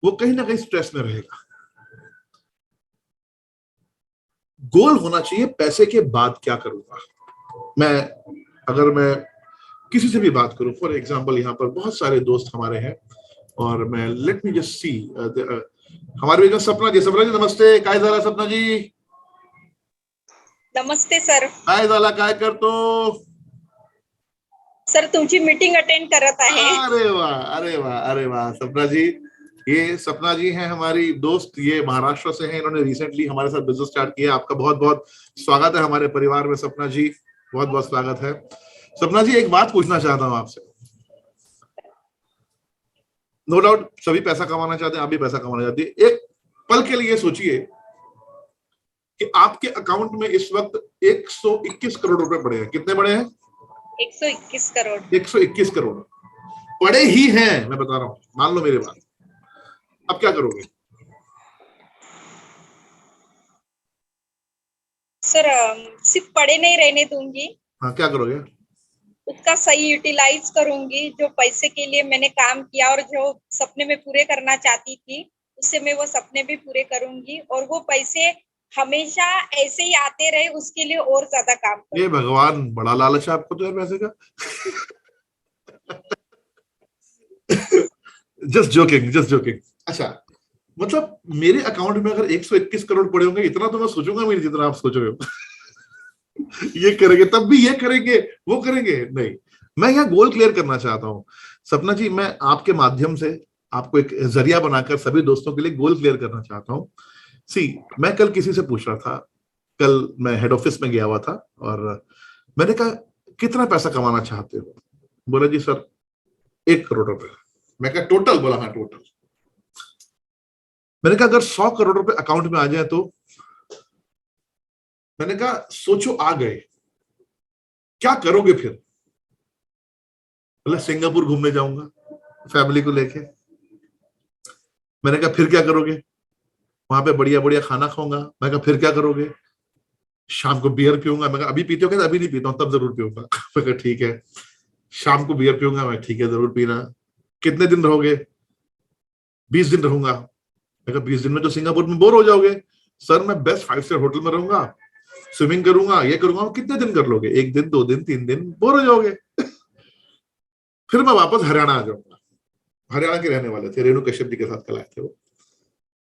वो कहीं ना कहीं स्ट्रेस में रहेगा। गोल होना चाहिए पैसे के बाद क्या करूंगा। अगर मैं किसी से भी बात करूं, फॉर एग्जांपल यहाँ पर बहुत सारे दोस्त हमारे हैं, और मैं लेट मी जस्ट सी, हमारे जो सपना जी, सपना जी नमस्ते, काय झाला सपना जी? नमस्ते सर. काय झाला, काय करतो सर तुमची मीटिंग अटेंड करत आहे. अरे वाह, अरे वाह, अरे वाह सपना जी, ये सपना जी हैं हमारी दोस्त, ये महाराष्ट्र से हैं, इन्होंने रिसेंटली हमारे साथ बिजनेस स्टार्ट किया। आपका बहुत बहुत स्वागत है हमारे परिवार में सपना जी, बहुत बहुत स्वागत है। सपना जी एक बात पूछना चाहता हूँ आपसे। नो डाउट सभी पैसा कमाना चाहते हैं, आप भी पैसा कमाना चाहती है। एक पल के लिए सोचिए कि आपके अकाउंट में इस वक्त 121 करोड़ रुपए पड़े हैं। कितने पड़े हैं? 121 करोड़। 121 करोड़ पड़े ही हैं, मैं बता रहा हूं, मान लो मेरी बात। अब क्या करोगे? सर सिर्फ पड़े नहीं रहने दूंगी। हाँ, क्या करोगे? उसका सही यूटिलाइज करूंगी। जो पैसे के लिए मैंने काम किया और जो सपने में पूरे करना चाहती थी, उससे मैं वो सपने भी पूरे करूंगी और वो पैसे हमेशा ऐसे ही आते रहे, उसके लिए और ज्यादा काम करूंगी। ये भगवान, बड़ा लालच है आपको तो यार पैसे का। Just joking, just joking. अच्छा, मतलब मेरे अकाउंट में अगर 121 करोड़ पड़े होंगे, इतना तो मैं सोचूंगा मेरी जितना आप सोच रहे हो। ये करेंगे तब भी, ये करेंगे वो करेंगे, नहीं। मैं यहाँ गोल क्लियर करना चाहता हूँ सपना जी। मैं आपके माध्यम से आपको एक जरिया बनाकर सभी दोस्तों के लिए गोल क्लियर करना चाहता हूँ। सी, मैं कल किसी से पूछ रहा था, कल मैं हेड ऑफिस में गया हुआ था और मैंने कहा कितना पैसा कमाना चाहते हो? बोला जी सर 1 करोड़ रुपए। मैं कहा टोटल? बोला हाँ टोटल। मैंने कहा अगर 100 करोड़ रुपए अकाउंट में आ जाए तो? मैंने कहा सोचो आ गए, क्या करोगे फिर? बोला सिंगापुर घूमने जाऊंगा फैमिली को लेके। मैंने कहा फिर क्या करोगे? वहां पे बढ़िया बढ़िया खाना खाऊंगा। मैं कहा फिर क्या करोगे? शाम को बियर पीऊंगा। मैं कहा अभी पीते हो? क्या? अभी नहीं पीता हूं, तब जरूर पीऊंगा। मैं कहा ठीक है। शाम को बियर पीऊंगा। मैं ठीक है, जरूर पीना। कितने दिन रहोगे? 20 दिन रहूंगा। मैं कहा 20 दिन में तो सिंगापुर में बोर हो जाओगे। सर मैं बेस्ट 5 स्टार होटल में रहूंगा, स्विमिंग करूंगा, ये करूंगा। कितने दिन कर लोगे? 1 दिन, 2 दिन, 3 दिन, बोर हो जाओगे। फिर मैं वापस हरियाणा आ जाऊंगा। हरियाणा के रहने वाले थे, रेणु कश्यप जी के साथ कल आए थे वो।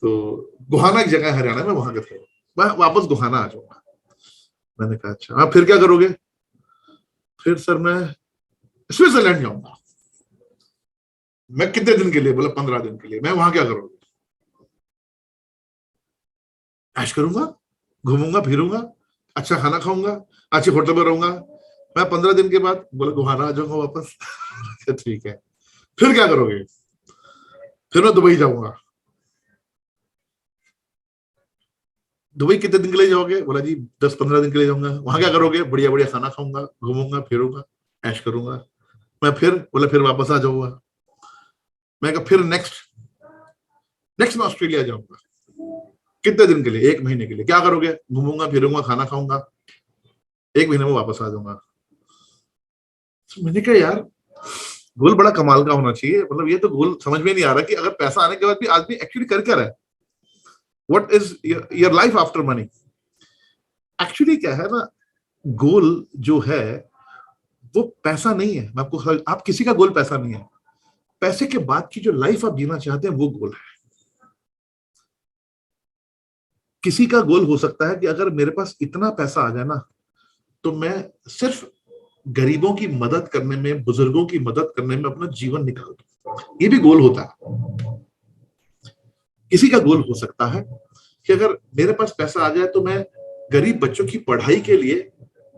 तो गोहाना एक जगह है हरियाणा में, वहां के थे। मैं वापस गोहाना आ जाऊंगा। मैंने कहा अच्छा, हाँ फिर क्या करोगे? फिर सर मैं स्विट्जरलैंड जाऊंगा। मैं कितने दिन के लिए? बोला 15 दिन के लिए। मैं वहां क्या करूंगा? ऐश करूंगा, घूमूंगा फिरूंगा, अच्छा खाना खाऊंगा, अच्छे होटल में रहूंगा। मैं 15 दिन के बाद बोला गोहाना आ जाऊंगा वापस। ठीक है। फिर क्या करोगे? फिर मैं दुबई जाऊंगा। दुबई कितने दिन के लिए जाओगे? बोला जी 10-15 दिन के लिए जाऊंगा। वहां क्या करोगे? बढ़िया बढ़िया खाना खाऊंगा, घूमूंगा फिरूंगा, ऐश करूंगा। मैं फिर बोला फिर वापस आ जाऊंगा। मैं कहा फिर नेक्स्ट मैं ऑस्ट्रेलिया जाऊंगा। कितने दिन के लिए? 1 महीने के लिए। क्या करोगे? घूमूंगा फिरूंगा, खाना खाऊंगा, 1 महीने में वापस आ जाऊंगा। तो मैंने कहा यार गोल बड़ा कमाल का होना चाहिए। मतलब ये तो गोल समझ में नहीं आ रहा कि अगर पैसा आने के बाद भी आदमी एक्चुअली कर क्या रहा है। What is your life after money? Actually क्या है ना, गोल जो है वो पैसा नहीं है। मैं आपको, आप किसी का गोल पैसा नहीं है। पैसे के बाद की जो लाइफ आप जीना चाहते हैं वो गोल है। किसी का गोल हो सकता है कि अगर मेरे पास इतना पैसा आ जाए ना तो मैं सिर्फ गरीबों की मदद करने में, बुजुर्गों की मदद करने में अपना जीवन निकाल दूं। ये भी गोल होता है। किसी का गोल हो सकता है कि अगर मेरे पास पैसा आ जाए तो मैं गरीब बच्चों की पढ़ाई के लिए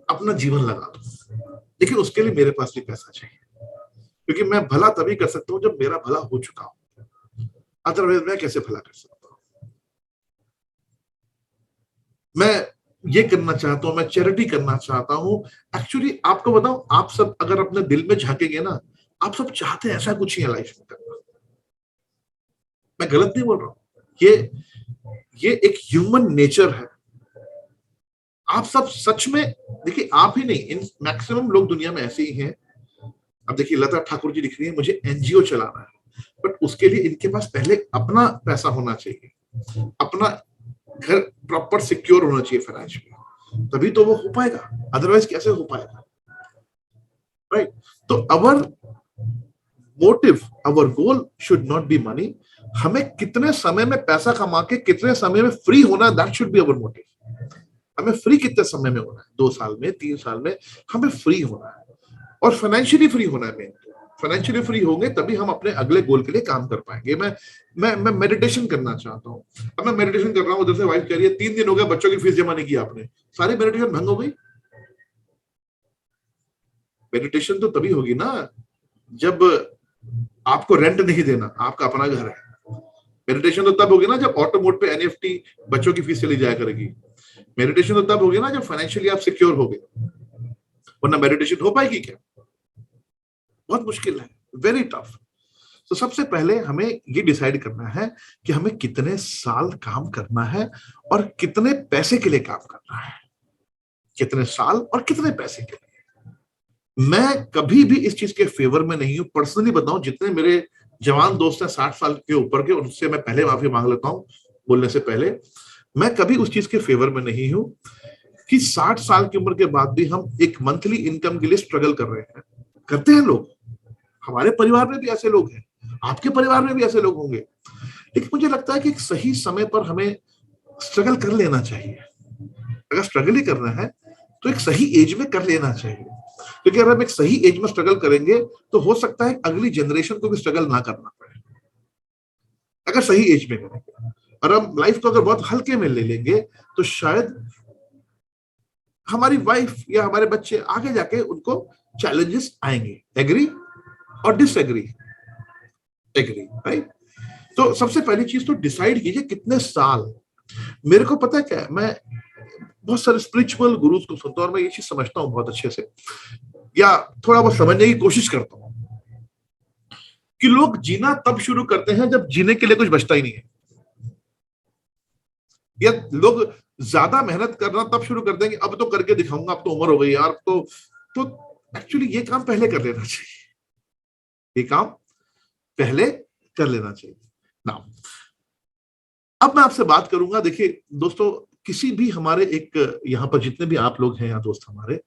अपना जीवन लगा दूं। लेकिन उसके लिए मेरे पास भी पैसा चाहिए, क्योंकि मैं भला तभी कर सकता हूं जब मेरा भला हो चुका हो। अदरवाइज मैं कैसे भला कर सकता हूं? मैं ये करना चाहता हूं, मैं चैरिटी करना चाहता हूं। एक्चुअली आपको बताऊं, आप सब अगर अपने दिल में झांकेंगे ना, आप सब चाहते हैं ऐसा कुछ ही है लाइफ में करना। मैं गलत नहीं बोल रहा हूं। ये एक ह्यूमन नेचर है। आप सब सच में देखिए, आप ही नहीं, इन मैक्सिमम लोग दुनिया में ऐसे ही हैं। अब देखिए लता ठाकुर जी लिख रही है मुझे एनजीओ चलाना है, बट उसके लिए इनके पास पहले अपना पैसा होना चाहिए, अपना घर प्रॉपर सिक्योर होना चाहिए फाइनेंशियली, तभी तो वो हो पाएगा। अदरवाइज कैसे हो पाएगा? राइट? तो our motive, our goal should not be money. हमें कितने समय में पैसा कमा के कितने समय में फ्री होना, that should be our motive. हमें फ्री कितने समय में होना है? 2 साल में, 3 साल में हमें फ्री होना है, और फाइनेंशियली फ्री होना है मेन। फाइनेंशियली फ्री होंगे तभी हम अपने अगले गोल के लिए काम कर पाएंगे। मैं मेडिटेशन करना चाहता हूँ, अब मैं मेडिटेशन कर रहा हूँ, उधर से वाइफ कह रही है 3 दिन हो गए बच्चों की फीस जमा नहीं की आपने, सारी मेडिटेशन भंग हो गई। मेडिटेशन तो तभी होगी ना जब आपको रेंट नहीं देना, आपका अपना घर है। मेडिटेशन तो तब होगी ना जब ऑटो मोड पे एनएफटी बच्चों की फीस चली जाया करेगी। मेडिटेशन तो तब होगी ना जब फाइनेंशियली आप सिक्योर हो गए, वरना मेडिटेशन हो पाएगी क्या? बहुत मुश्किल है, वेरी टफ। तो सबसे पहले हमें ये डिसाइड करना है कि हमें कितने साल काम करना है और कितने पैसे के लिए काम करना है, कितने साल और कितने पैसे के लिए। मैं कभी भी इस चीज के फेवर में नहीं हूं, पर्सनली बताऊं, जितने मेरे जवान दोस्त हैं 60 साल के ऊपर के, उनसे मैं पहले माफी मांग लेता हूं बोलने से पहले, मैं कभी उस चीज के फेवर में नहीं हूं कि 60 साल की उम्र के बाद भी हम एक मंथली इनकम के लिए स्ट्रगल कर रहे हैं। करते हैं लोग, हमारे परिवार में भी ऐसे लोग हैं, आपके परिवार में भी ऐसे लोग होंगे, लेकिन मुझे लगता है कि एक सही समय पर हमें स्ट्रगल कर लेना चाहिए। अगर स्ट्रगल ही करना है तो एक सही एज में कर लेना चाहिए, क्योंकि अगर हम एक सही एज में स्ट्रगल करेंगे तो हो सकता है अगली जनरेशन को भी स्ट्रगल ना करना पड़े, अगर सही एज में करेंगे। और हम लाइफ को अगर बहुत हल्के में ले लेंगे तो शायद हमारी वाइफ या हमारे बच्चे आगे जाके उनको चैलेंजेस आएंगे। एग्री और डिसएग्री? Agree, right? तो सबसे पहली चीज तो डिसाइड कीजिए कितने साल। मेरे को पता है क्या, मैं बहुत सारे स्पिरिचुअल गुरुज को सुनता हूं और मैं ये चीज समझता हूं बहुत अच्छे से, या थोड़ा बहुत समझने की कोशिश करता हूं, कि लोग जीना तब शुरू करते हैं जब जीने के लिए कुछ बचता ही नहीं है, या लोग ज्यादा मेहनत करना तब शुरू कर देंगे, अब तो करके दिखाऊंगा, अब तो उम्र हो गई यार, तो एक्चुअली ये काम पहले कर लेना चाहिए, ये काम पहले कर लेना चाहिए ना। अब मैं आपसे बात करूंगा, देखिए दोस्तों, किसी भी हमारे एक यहां पर जितने भी आप लोग हैं या दोस्त हमारे,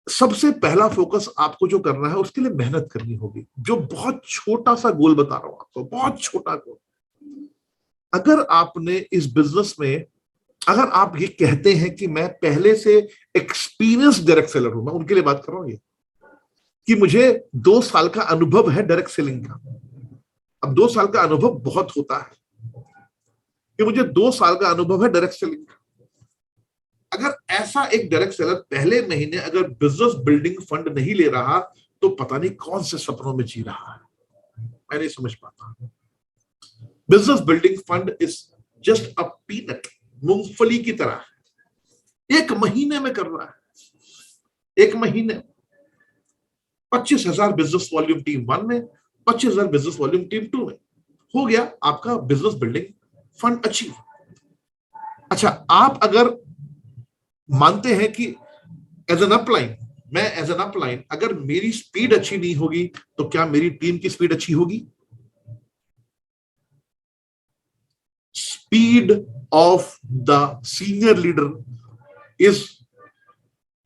सबसे पहला फोकस आपको जो करना है उसके लिए मेहनत करनी होगी। जो बहुत छोटा सा गोल बता रहा हूं आपको, बहुत छोटा गोल। अगर आपने इस बिजनेस में, अगर आप ये कहते हैं कि मैं पहले से एक्सपीरियंस डायरेक्ट सेलर हूं, मैं उनके लिए बात कर रहा हूं, ये कि मुझे 2 साल का अनुभव है डायरेक्ट सेलिंग का। अब 2 साल का अनुभव बहुत होता है, कि मुझे 2 साल का अनुभव है डायरेक्ट सेलिंग का। अगर ऐसा एक डायरेक्ट सेलर पहले महीने अगर बिजनेस बिल्डिंग फंड नहीं ले रहा तो पता नहीं कौन से सपनों में जी रहा है, मैं नहीं समझ पाता। Business building fund is just a peanut, मूंगफली की तरह। 1 महीने में कर रहा है, 1 महीने 25,000 बिजनेस वॉल्यूम टीम 1 में, 25,000 बिजनेस वॉल्यूम टीम 2 में, हो गया आपका बिजनेस बिल्डिंग फंड अचीव। अच्छा, आप अगर मानते हैं कि एज एन अपलाइन, मैं एज एन अपलाइन, अगर मेरी स्पीड अच्छी नहीं होगी तो क्या मेरी टीम की स्पीड अच्छी होगी? Speed of the senior leader is,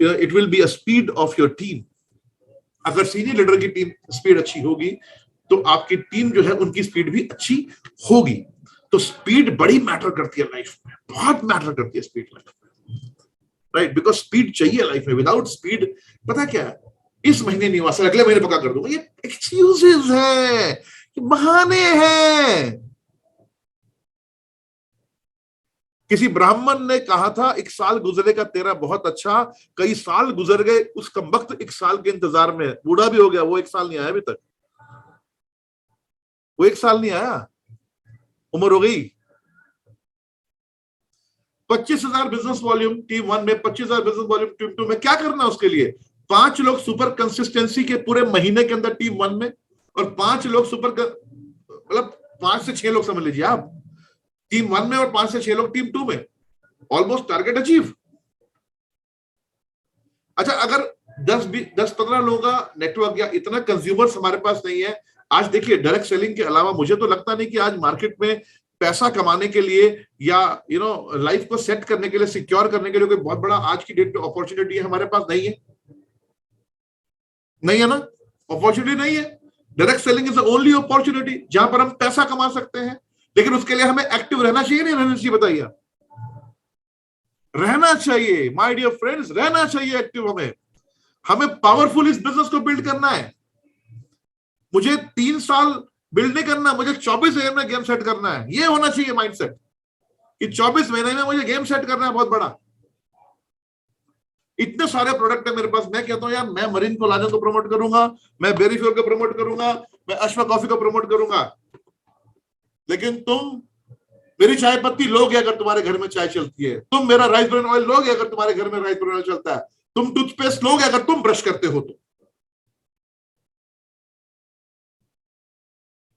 it will be a speed of your team. अगर सीनियर लीडर की टीम स्पीड अच्छी होगी तो आपकी टीम जो है उनकी स्पीड भी अच्छी होगी। तो स्पीड बड़ी मैटर करती है लाइफ में, बहुत मैटर करती है स्पीड लाइफ में, राइट? बिकॉज स्पीड चाहिए लाइफ में। विदाउट स्पीड, पता क्या है, इस महीने नहीं हुआ सर, अगले महीने पक्का कर दूंगा, ये एक्सक्यूजेस है, बहाने हैं। किसी ब्राह्मण ने कहा था 1 साल गुजरेगा तेरा बहुत अच्छा, कई साल गुजर गए, उस कमबख्त 1 साल के इंतजार में बूढ़ा भी हो गया, वो 1 साल नहीं आया अभी तक, वो 1 साल नहीं आया, उम्र हो गई। 25,000 बिजनेस वॉल्यूम टीम 1 में, 25,000 बिजनेस वॉल्यूम टीम 2 में, क्या करना उसके लिए? 5 लोग सुपर कंसिस्टेंसी के पूरे महीने के अंदर टीम 1 में, और 5 लोग सुपर, मतलब 5 से 6 लोग समझ लीजिए आप टीम 1 में, और 5 से 6 लोग टीम 2 में, ऑलमोस्ट टारगेट अचीव। अच्छा, अगर 10-15 लोगों का नेटवर्क या इतना कंज्यूमर्स हमारे पास नहीं है, आज देखिए डायरेक्ट सेलिंग के अलावा मुझे तो लगता नहीं कि आज मार्केट में पैसा कमाने के लिए या लाइफ को सेट करने के लिए, सिक्योर करने के लिए कोई बहुत बड़ा आज की डेट में अपॉर्चुनिटी है हमारे पास। नहीं है, नहीं है ना, अपॉर्चुनिटी नहीं है। Direct selling is the only opportunity जहां पर हम पैसा कमा सकते हैं, लेकिन उसके लिए हमें एक्टिव रहना चाहिए, नहीं रहना चाहिए? बताइए। रहना चाहिए माय डियर फ्रेंड्स, रहना चाहिए एक्टिव हमें। हमें पावरफुल इस बिजनेस को बिल्ड करना है। मुझे 3 साल बिल्ड नहीं करना, मुझे 24 महीने में गेम सेट करना है। ये होना चाहिए माइंडसेट कि 24 महीने में मुझे गेम सेट करना है बहुत बड़ा। इतने सारे प्रोडक्ट है मेरे पास, मैं कहता हूं यार मैं मरीन कोलाजन को प्रमोट करूंगा, मैं बेरी फ्यूल को प्रमोट करूंगा, मैं अश्वा कॉफी को प्रमोट करूंगा, लेकिन तुम मेरी चाय पत्ती लोगे अगर तुम्हारे घर में चाय चलती है, तुम मेरा राइस ब्रान ऑयल लोगे अगर तुम्हारे घर में राइस ब्रान ऑयल चलता है, तुम टूथपेस्ट लोगे अगर तुम ब्रश करते हो तो।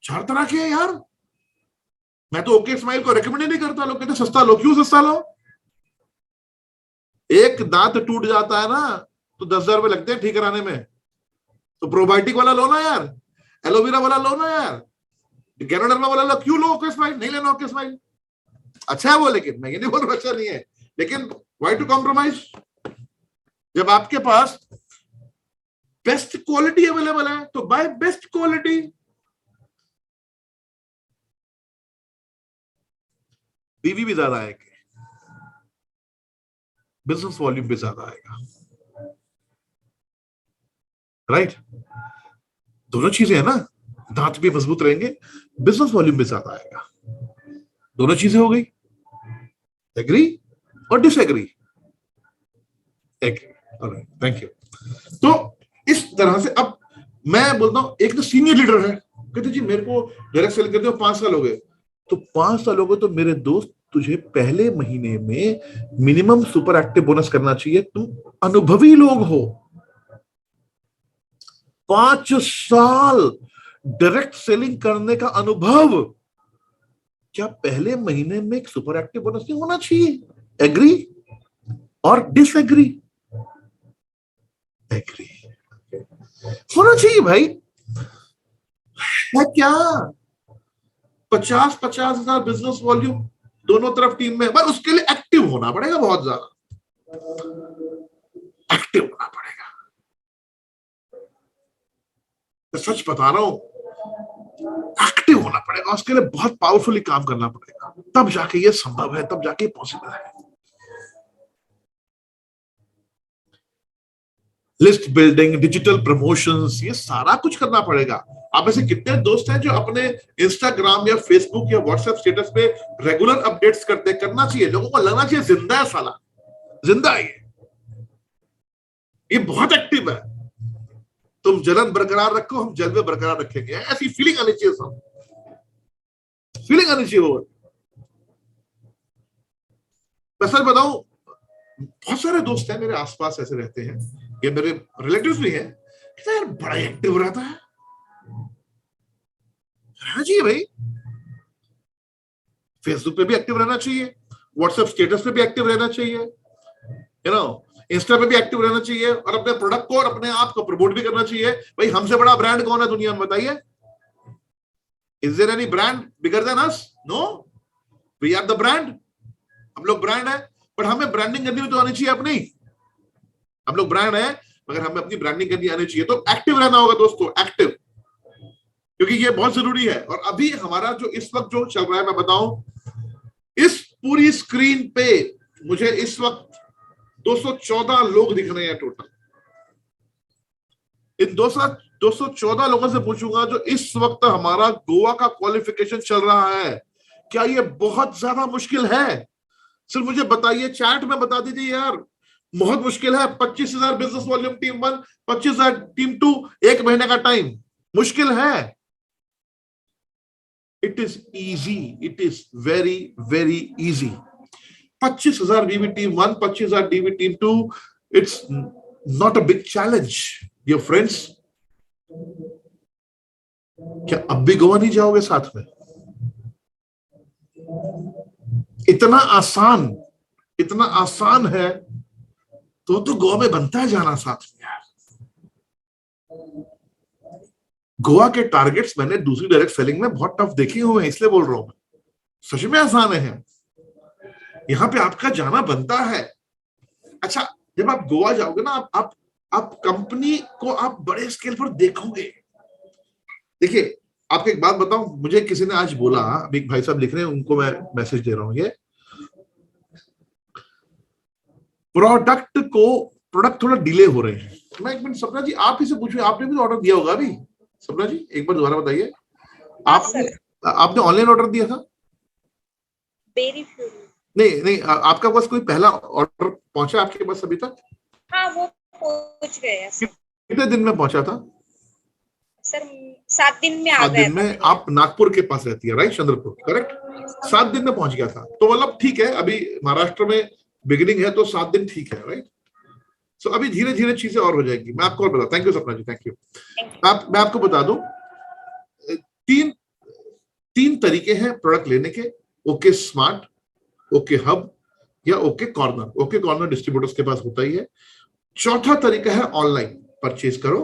4 तरह के है यार। मैं तो ओके स्माइल को रेकमेंड नहीं करता, लोग कहते सस्ता लो। क्यों सस्ता लो? एक दांत टूट जाता है ना तो 10,000 रुपए लगते हैं ठीक कराने में, तो प्रोबायोटिक वाला लो ना यार, एलोवेरा वाला लो ना यार, गैनोडर्मा वाला लो। क्यों लो ओके स्माइल? नहीं लेना ओके स्माइल, अच्छा है वो, लेकिन मैं ये नहीं बोल रहा अच्छा नहीं है, लेकिन व्हाई टू कॉम्प्रोमाइज जब आपके पास बेस्ट क्वालिटी अवेलेबल है तो बाय बेस्ट क्वालिटी। बीवी भी ज्यादा आएगी, बिजनेस वॉल्यूम भी ज्यादा आएगा, राइट? दोनों चीजें है ना, दांत भी मजबूत रहेंगे, बिजनेस वॉल्यूम भी ज्यादा आएगा। दोनों चीजें हो गई। एग्री और disagree? Agree. Alright, thank you. तो इस तरह से अब मैं बोलता हूं, एक तो सीनियर लीडर है, कहते जी मेरे को डायरेक्ट सेल करते हो 5 साल हो गए, तो 5 साल हो गए तो मेरे दोस्त तुझे पहले महीने में मिनिमम सुपर एक्टिव बोनस करना चाहिए। तुम अनुभवी लोग हो, 5 साल डायरेक्ट सेलिंग करने का अनुभव, क्या पहले महीने में एक सुपर एक्टिव बोनस नहीं होना चाहिए? एग्री और डिसएग्री? एग्री होना चाहिए भाई। है क्या 50-50 हजार बिजनेस वॉल्यूम दोनों तरफ टीम में, बस उसके लिए एक्टिव होना पड़ेगा, बहुत ज्यादा एक्टिव होना पड़ेगा। मैं सच बता रहा हूं, एक्टिव होना पड़ेगा, उसके लिए बहुत पावरफुली काम करना पड़ेगा, तब जाके ये संभव है, तब जाके पॉसिबल है। लिस्ट बिल्डिंग, डिजिटल प्रमोशंस, ये सारा कुछ करना पड़ेगा। आप ऐसे कितने दोस्त हैं जो अपने इंस्टाग्राम या फेसबुक या व्हाट्सएप स्टेटस पे रेगुलर अपडेट्स करते? करना चाहिए, लोगों को लगना चाहिए जिंदा है साला, जिंदा है ये बहुत एक्टिव है। तुम जलन बरकरार रखो, हम जलवे बरकरार रखेंगे, ऐसी फीलिंग आनी चाहिए, सब फीलिंग आनी चाहिए। वो मैं सच बताऊं, बहुत सारे दोस्त हैं मेरे आसपास ऐसे रहते हैं, ये मेरे रिलेटिव्स भी हैं, यार बड़ा एक्टिव रहता है। रहना चाहिए भाई, फेसबुक पे भी एक्टिव रहना चाहिए, व्हाट्सएप स्टेटस पे भी एक्टिव रहना चाहिए, इंस्टा पे भी एक्टिव रहना चाहिए, और अपने प्रोडक्ट को और अपने आप को प्रमोट भी करना चाहिए। भाई हमसे बड़ा ब्रांड कौन है दुनिया में, बताइए? Is there any brand bigger than us? No, we are the brand. हम लोग ब्रांड है, पर हमें ब्रांडिंग करनी भी तो आनी चाहिए अपनी। हम लोग ब्रांड है मगर हमें अपनी ब्रांडिंग करनी आनी चाहिए। तो एक्टिव रहना होगा दोस्तों, एक्टिव, क्योंकि ये बहुत जरूरी है। और अभी हमारा जो इस वक्त जो चल रहा है, मैं बताऊं, इस पूरी स्क्रीन पे मुझे इस वक्त 214 लोग दिख रहे हैं टोटल। इन 214 लोगों से पूछूंगा जो इस वक्त हमारा गोवा का क्वालिफिकेशन चल रहा है, क्या ये बहुत ज्यादा मुश्किल है? सिर्फ मुझे बताइए, चैट में बता दीजिए यार, बहुत मुश्किल है। 25,000 बिजनेस वॉल्यूम टीम 1, 25,000 टीम 2, 1 महीने का टाइम, मुश्किल है? It is easy, it is very very easy. 25,000 BV team 1, 25,000 DV team 2, it's not a big challenge dear friends. क्या अब भी गोवा नहीं जाओगे साथ में? इतना आसान है तो गोवा में बनता है जाना साथ में यार। गोवा के टारगेट्स मैंने दूसरी डायरेक्ट सेलिंग में बहुत टफ देखे हुए हैं, इसलिए बोल रहा हूं, सच में आसान है। यहां पे आपका जाना बनता है। अच्छा, जब आप गोवा जाओगे ना, आप कंपनी को आप बड़े स्केल पर देखोगे। देखिए, आपको एक बात बताऊं, मुझे किसी ने आज बोला, अभी भाई साहब लिख रहे हैं, उनको मैं मैसेज दे रहा हूं, ये प्रोडक्ट थोड़ा डिले हो रहे हैं। मैं एक मिनट सपना जी आप ही से पूछूं, आपने भी ऑर्डर दिया होगा अभी? सपना जी एक बार दोबारा बताइए, आपने ऑनलाइन ऑर्डर दिया था? Very few. नहीं नहीं, आपका पास कोई पहला ऑर्डर पहुंचा आपके पास अभी तक? हाँ वो पहुंच गया सर। कितने दिन में पहुंचा था सर 7 दिन में आ 7 गया दिन में। था। आप नागपुर के पास रहती है राइट, चंद्रपुर, करेक्ट? 7 दिन में पहुंच गया था, तो मतलब ठीक है, अभी महाराष्ट्र में बिगिनिंग है तो 7 दिन ठीक है, राइट? सो अभी धीरे धीरे चीजें और हो जाएंगी। मैं आपको और बता, थैंक यू सपना जी, थैंक यू। मैं आपको बता दूं, तीन तरीके हैं प्रोडक्ट लेने के, ओके स्मार्ट, ओके हब या okay corner. Okay corner distributors के पास होता ही है। चौथा तरीका है ऑनलाइन परचेज करो,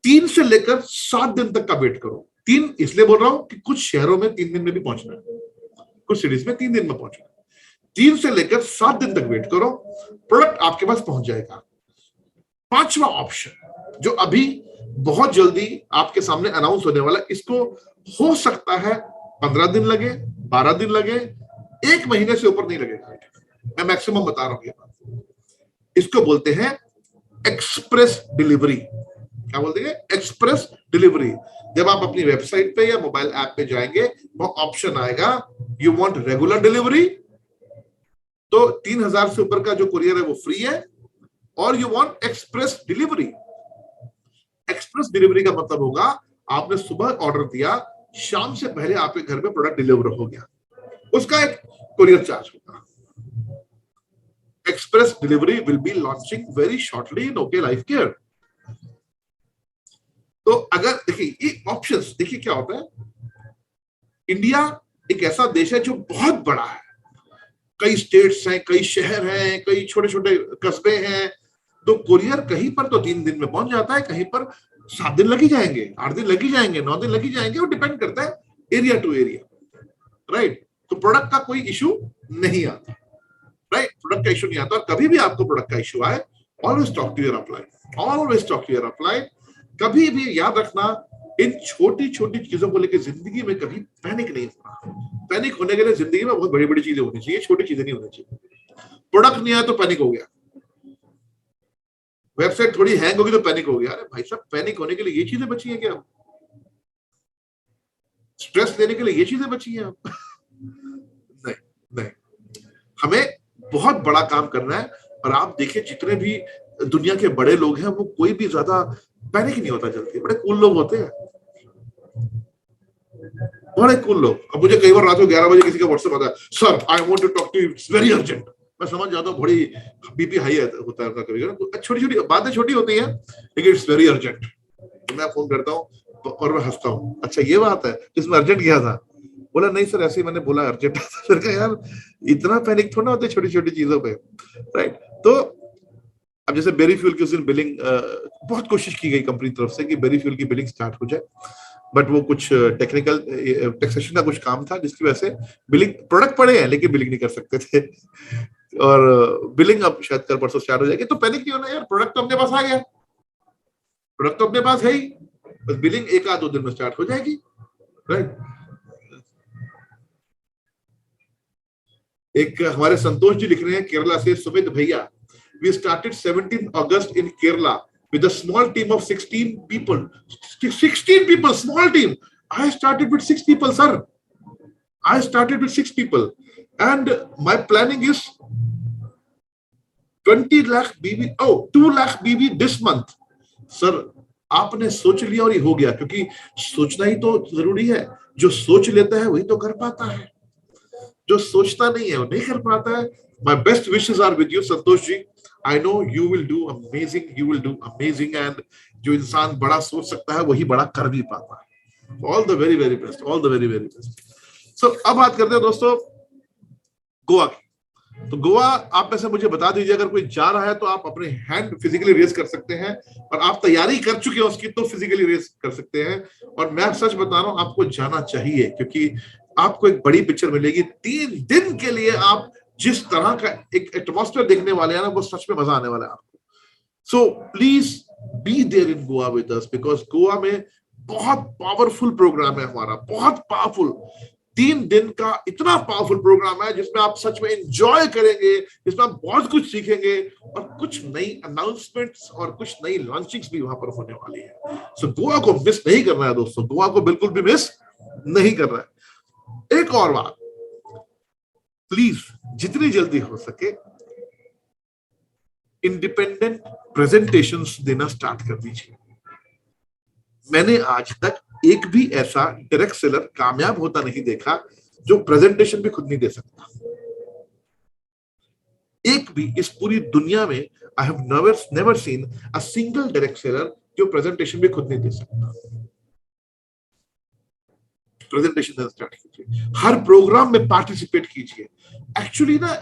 3 से लेकर 7 दिन तक का वेट करो। 3 इसलिए बोल रहा हूं कि कुछ शहरों में 3 दिन में भी पहुंचना है, कुछ सिटीज में 3 दिन में पहुंचना है। 3 से लेकर 7 दिन तक वेट करो, प्रोडक्ट आपके पास पहुंच जाएगा। 5वां ऑप्शन जो अभी बहुत जल्दी आपके सामने अनाउंस होने वाला है, इसको हो सकता है 15 दिन लगे, 12 दिन लगे, 1 महीने से ऊपर नहीं लगेगा। मैं मैक्सिमम बता रहा हूं ये बात। इसको बोलते हैं एक्सप्रेस डिलीवरी। क्या बोलते हैं? Express delivery. जब आप अपनी वेबसाइट पे या मोबाइल ऐप पे जाएंगे, वो ऑप्शन आएगा, यू वांट रेगुलर डिलीवरी, तो 3000 से ऊपर का जो कुरियर है वो फ्री है, और you want express delivery. Express delivery का मतलब होगा आपने सुबह ऑर्डर दिया, शाम से पहले आपके घर में प्रोडक्ट डिलीवर हो गया, उसका एक कुरियर चार्ज होगा। Express delivery will be launching very shortly in okay life care. तो अगर देखिए ये ऑप्शंस, देखिए क्या होता है, इंडिया एक ऐसा देश है जो बहुत बड़ा है, कई स्टेट्स हैं, कई शहर हैं, कई छोटे छोटे कस्बे हैं, तो कुरियर कहीं पर तो 3 दिन में पहुंच जाता है, कहीं पर 7 दिन लगी जाएंगे, 8 दिन लगी जाएंगे, 9 दिन लगी जाएंगे, वो डिपेंड करता है एरिया टू एरिया, राइट? तो प्रोडक्ट का कोई इशू नहीं आता, राइट? प्रोडक्ट का इशू नहीं आता। और कभी भी आपको प्रोडक्ट का इशू आए, always talk to your upline, always talk to your upline. कभी भी याद रखना, इन छोटी छोटी चीजों को लेकर जिंदगी में कभी पैनिक नहीं होना। पैनिक होने के लिए जिंदगी में बहुत बड़ी बड़ी चीजें होनी चाहिए, छोटी चीजें नहीं होनी चाहिए। प्रोडक्ट नहीं आया तो पैनिक हो गया, वेबसाइट थोड़ी हैंग होगी तो पैनिक हो गया। अरे भाई साहब, पैनिक होने के लिए ये चीजें बची हैं क्या? स्ट्रेस लेने के लिए ये चीजें बची हैं? नहीं नहीं, हमें बहुत बड़ा काम करना है। और आप देखिए जितने भी दुनिया के बड़े लोग हैं, वो कोई भी ज्यादा पैनिक नहीं होता जल्दी, बड़े कूल लोग होते हैं, बड़े कूल लोग। अब मुझे कई बार रात को 11 बजे किसी का व्हाट्सएप आता है, sir I want to talk to you, it's very urgent. मैं समझ जाता हूँ, बड़ी बीपी हाई होता है कभी, छोटी छोटी बातें छोटी होती है, लेकिन इट्स वेरी अर्जेंट। तो मैं फोन करता हूँ और मैं हंसता हूँ, अच्छा ये बात है जिसमें अर्जेंट किया था? बोला नहीं सर, ऐसे ही मैंने बोला अर्जेंट। फिर कहा यार इतना पैनिक थोड़ा होता है छोटी छोटी चीजों पे, राइट? तो अब जैसे बेरी फ्यूल की उस दिन बिलिंग बहुत कोशिश की गई कंपनी तरफ से कि बेरी फ्यूल की बिलिंग स्टार्ट हो जाए, बट वो कुछ टेक्निकल टैक्सेशन का कुछ काम था जिसकी वजह से बिलिंग, प्रोडक्ट पड़े हैं लेकिन बिलिंग नहीं कर सकते थे, और बिलिंग अब शायद कल परसों स्टार्ट हो जाएगी। तो पैनिक नहीं होना यार, प्रोडक्ट तो अपने पास आ गया, प्रोडक्ट तो अपने पास है ही, बस बिलिंग 1-2 दिन में स्टार्ट हो जाएगी, राइट? एक हमारे संतोष जी लिख रहे हैं केरला से, सुमित भैया, we started 17 August in Kerala with a small team of 16 people. 16 people, small team. I started with 6 people, sir. I started with 6 people. And my planning is 20 lakh BB, 2 lakh BB this month. Sir, आपने सोच लिया और ये हो गया, क्योंकि सोचना ही तो जरूरी है। जो सोच लेता है वही तो कर पाता है, जो सोचता नहीं है वो नहीं कर पाता है। My best wishes are with you, Santosh ji. I know you will do amazing, you will do amazing, and जो इंसान बड़ा सोच सकता है वही बड़ा कर भी पाता है। All the very very best, all the very very best. So अब बात करते हैं दोस्तों गोवा की। तो गोवा आप में से मुझे बता दीजिए, अगर कोई जा रहा है तो आप अपने हैंड फिजिकली रेज कर सकते हैं, और आप तैयारी कर चुके हैं उसकी तो फिजिकली रेज कर सकते हैं। और मैं सच बता रहा हूं, आपको जाना चाहिए, क्योंकि आपको एक बड़ी पिक्चर मिलेगी। 3 दिन के लिए आप जिस तरह का एक एटमॉस्फेयर देखने वाले हैं ना, वो सच में मजा आने वाला है आपको। So please be there in Goa with us, because Goa में बहुत पावरफुल प्रोग्राम है हमारा, बहुत पावरफुल। 3 दिन का इतना पावरफुल प्रोग्राम है जिसमें आप सच में एंजॉय करेंगे, जिसमें आप बहुत कुछ सीखेंगे, और कुछ नई अनाउंसमेंट्स और कुछ नई लॉन्चिंग्स भी वहां पर होने वाली है। सो गोवा को मिस नहीं करना है दोस्तों, गोवा को बिल्कुल भी मिस नहीं करना है। एक और बात, प्लीज जितनी जल्दी हो सके इंडिपेंडेंट प्रेजेंटेशंस देना स्टार्ट कर दीजिए। मैंने आज तक एक भी ऐसा डायरेक्ट सेलर कामयाब होता नहीं देखा जो प्रेजेंटेशन भी खुद नहीं दे सकता। एक भी इस पूरी दुनिया में I have never seen a single direct seller जो प्रेजेंटेशन भी खुद नहीं दे सकता। प्रेजेंटेशन देना स्टार्ट कीजिए, हर प्रोग्राम में पार्टिसिपेट कीजिए। एक्चुअली ना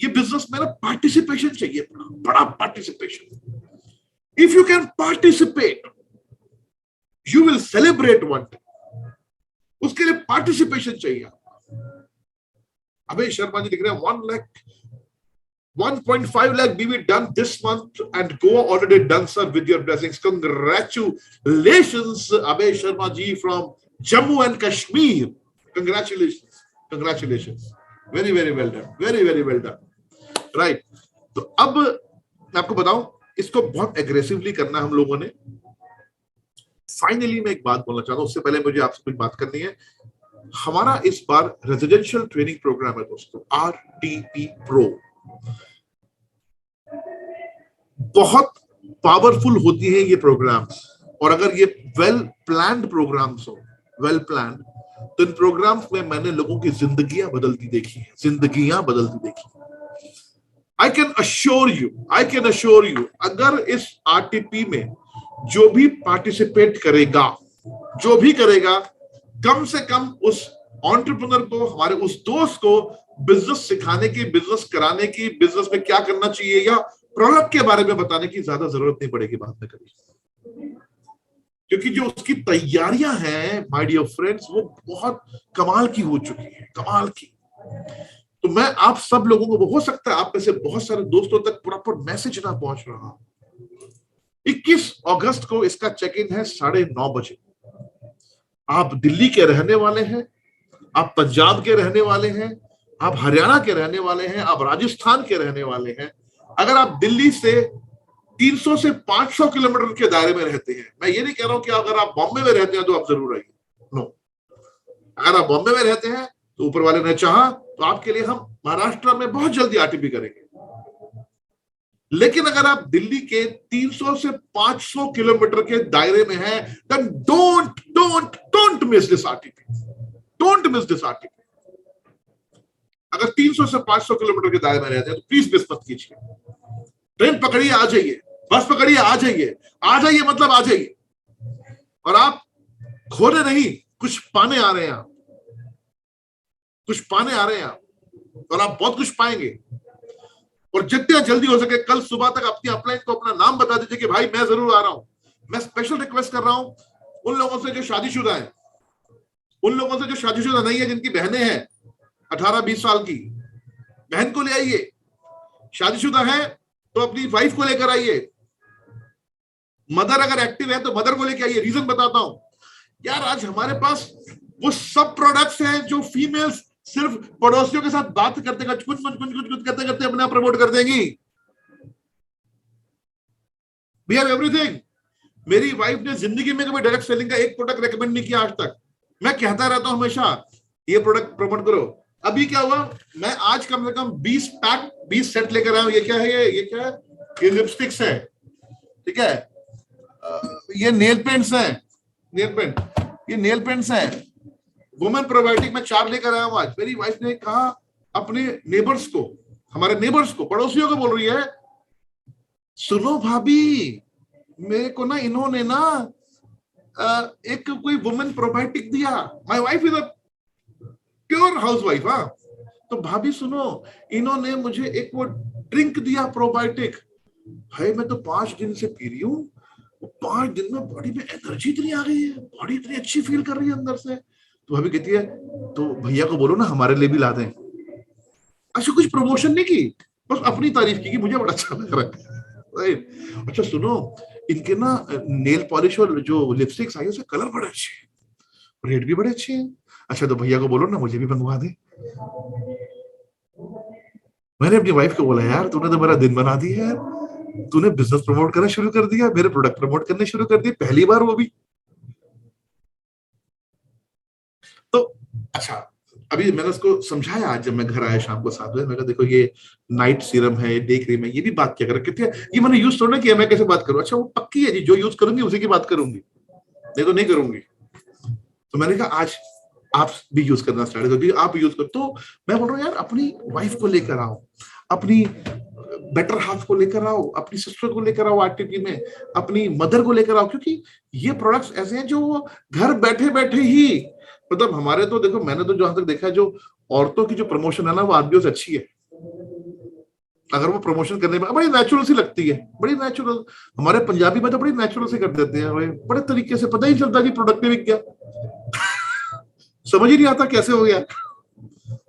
ये बिजनेस में ना पार्टिसिपेशन चाहिए, बड़ा participation. If you can participate you will celebrate one day, उसके लिए पार्टिसिपेशन चाहिए। अबे शर्मा जी लिख रहे हैं 1.5 lakh BV done this month and Goa already done, sir, with your blessings. Congratulations, Abhay Sharma ji from Jammu and Kashmir. Congratulations. Very well done. Very well done. Right. तो अब मैं आपको बताऊं, इसको बहुत एग्रेसिवली करना हम लोगों ने। फाइनली मैं एक बात बोलना चाहता हूं, उससे पहले मुझे आपसे कुछ बात करनी है। हमारा इस बार रेजिडेंशियल ट्रेनिंग प्रोग्राम है दोस्तों, RTP Pro। बहुत पावरफुल होती है ये प्रोग्राम्स, और अगर ये वेल प्लान्ड प्रोग्राम्स हो, वेल प्लान्ड, तो इन प्रोग्राम्स में मैंने लोगों की जिंदगियां बदलती देखी है। आई कैन अश्योर यू अगर इस RTP में जो भी पार्टिसिपेट करेगा, कम से कम उस एंटरप्रेन्योर को, हमारे उस दोस्त को बिजनेस सिखाने की, बिजनेस कराने की, बिजनेस में क्या करना चाहिए या प्रोडक्ट के बारे में बताने की ज्यादा जरूरत नहीं पड़ेगी बाद में कभी, क्योंकि जो उसकी तैयारियां हैं माय डियर फ्रेंड्स, वो बहुत कमाल की हो चुकी है, कमाल की। तो मैं आप सब लोगों को, हो सकता है आप में से बहुत सारे दोस्तों तक प्रॉपर मैसेज ना पहुंच रहा। 21 अगस्त को इसका चेक इन है 9:30 बजे। आप दिल्ली के रहने वाले हैं, आप पंजाब के रहने वाले हैं, आप हरियाणा के रहने वाले हैं, आप राजस्थान के रहने वाले हैं, अगर आप दिल्ली से 300 से 500 किलोमीटर के दायरे में रहते हैं, मैं ये नहीं कह रहा हूं कि अगर आप बॉम्बे में रहते हैं तो आप जरूर आइए, नो। अगर आप बॉम्बे में रहते हैं तो ऊपर वाले ने चाहा तो आपके लिए हम महाराष्ट्र में बहुत जल्दी RTP करेंगे। लेकिन अगर आप दिल्ली के 300 से 500 किलोमीटर के दायरे में हैं, then don't miss this RTP. Don't miss this RTP. अगर 300 से 500 किलोमीटर के दायरे में रहते हैं तो प्लीज मिस मत कीजिए। ट्रेन पकड़िए, आ जाइए, बस पकड़िए, आ जाइए मतलब आ जाइए। और आप खोने नहीं, कुछ पाने आ रहे हैं आप, और आप बहुत कुछ पाएंगे। और जितना जल्दी हो सके कल सुबह तक अपनी अपलाइन को अपना नाम बता दीजिए कि भाई मैं जरूर आ रहा हूं। मैं स्पेशल रिक्वेस्ट कर रहा हूं उन लोगों से जो शादीशुदा हैं, उन लोगों से जो शादीशुदा नहीं है, जिनकी बहनें हैं 18-20 साल की, बहन को ले आइए। शादीशुदा है तो अपनी वाइफ को लेकर आइए। मदर अगर एक्टिव है तो मदर को लेकर आइए। रीजन बताता हूं यार, आज हमारे पास वो सब प्रोडक्ट्स हैं जो फीमेल्स सिर्फ पड़ोसियों के साथ बात करते कुछ करते करते अपने आप प्रमोट कर देंगी। We have everything. मेरी वाइफ ने जिंदगी में कभी डायरेक्ट सेलिंग का एक प्रोडक्ट रेकमेंड नहीं किया आज तक। मैं कहता रहता हूं हमेशा ये प्रोडक्ट प्रमोट करो। अभी क्या हुआ, मैं आज कम से कम 20 सेट लेकर आया हूं। ये क्या है, ये क्या है? ये लिपस्टिक्स है, ठीक है, ये नेल पेंट्स है, ये नेल पेंट्स है, वुमेन प्रोबायोटिक में 4 लेकर आया हूं आज। मेरी वाइफ ने कहा अपने नेबर्स को, हमारे नेबर्स को, पड़ोसियों को बोल रही है, सुनो भाभी, मेरे को ना इन्होंने ना एक कोई वुमेन प्रोबायोटिक दिया। My wife is a pure housewife. हाँ, तो भाभी सुनो, इन्होंने मुझे एक वो ड्रिंक दिया प्रोबायोटिक। भाई मैं तो 5 दिन से पी रही हूँ, 5 दिन में बॉडी में एनर्जी इतनी आ गई है, बॉडी इतनी अच्छी फील कर रही है अंदर से। तो भाभी कहती है तो भैया को बोलो ना हमारे लिए भी ला दें। अच्छा, कुछ प्रमोशन नहीं की, बस अपनी तारीफ की कि मुझे बड़ा अच्छा लग रहा है, राइट। अच्छा सुनो, इनके ना नेल पॉलिश और जो लिपस्टिक्स आई उसके कलर बड़े अच्छे हैं, रेट भी बड़े अच्छे हैं। अच्छा तो भैया को बोलो ना मुझे भी मंगवा दे। मैंने अपनी वाइफ को बोला, यार तूने तो मेरा दिन बना दिया यार, तूने बिजनेस प्रमोट करना शुरू कर दिया, मेरे प्रोडक्ट प्रमोट करने शुरू कर दिए, पहली बार वो भी। तो अच्छा, अभी मैंने उसको समझाया, आज जब मैं घर आया शाम को 7 बजे, मैंने कहा देखो ये नाइट सीरम है, डे क्रीम है, ये भी बात क्या कर रखे थे, ये मैंने यूज थोड़ा किया, मैं कैसे बात करूं? अच्छा वो पक्की है जी, जो यूज करूंगी उसी की बात करूंगी, नहीं तो नहीं करूंगी। तो मैंने कहा आज आप भी यूज करना स्टार्ट करो, क्योंकि आप यूज करो। तो मैं बोल रहा हूँ यार, अपनी वाइफ को लेकर आओ, अपनी बेटर हाफ को लेकर आओ, अपनी सिस्टर को लेकर आओ आरटीपी में, अपनी मदर को लेकर आओ, क्योंकि ये प्रोडक्ट्स ऐसे हैं जो घर बैठे बैठे ही, मतलब हमारे तो देखो, मैंने तो जहां तक देखा है, जो औरतों की जो प्रमोशन है ना, वो आदमियों से अच्छी है। अगर वो प्रमोशन करने में बड़ी नेचुरल सी लगती है, बड़ी नेचुरल। हमारे पंजाबी में तो बड़ी नेचुरल से कर देते हैं, बड़े तरीके से, पता ही चलता कि प्रोडक्ट में बिक गया। समझ ही नहीं आता कैसे हो गया।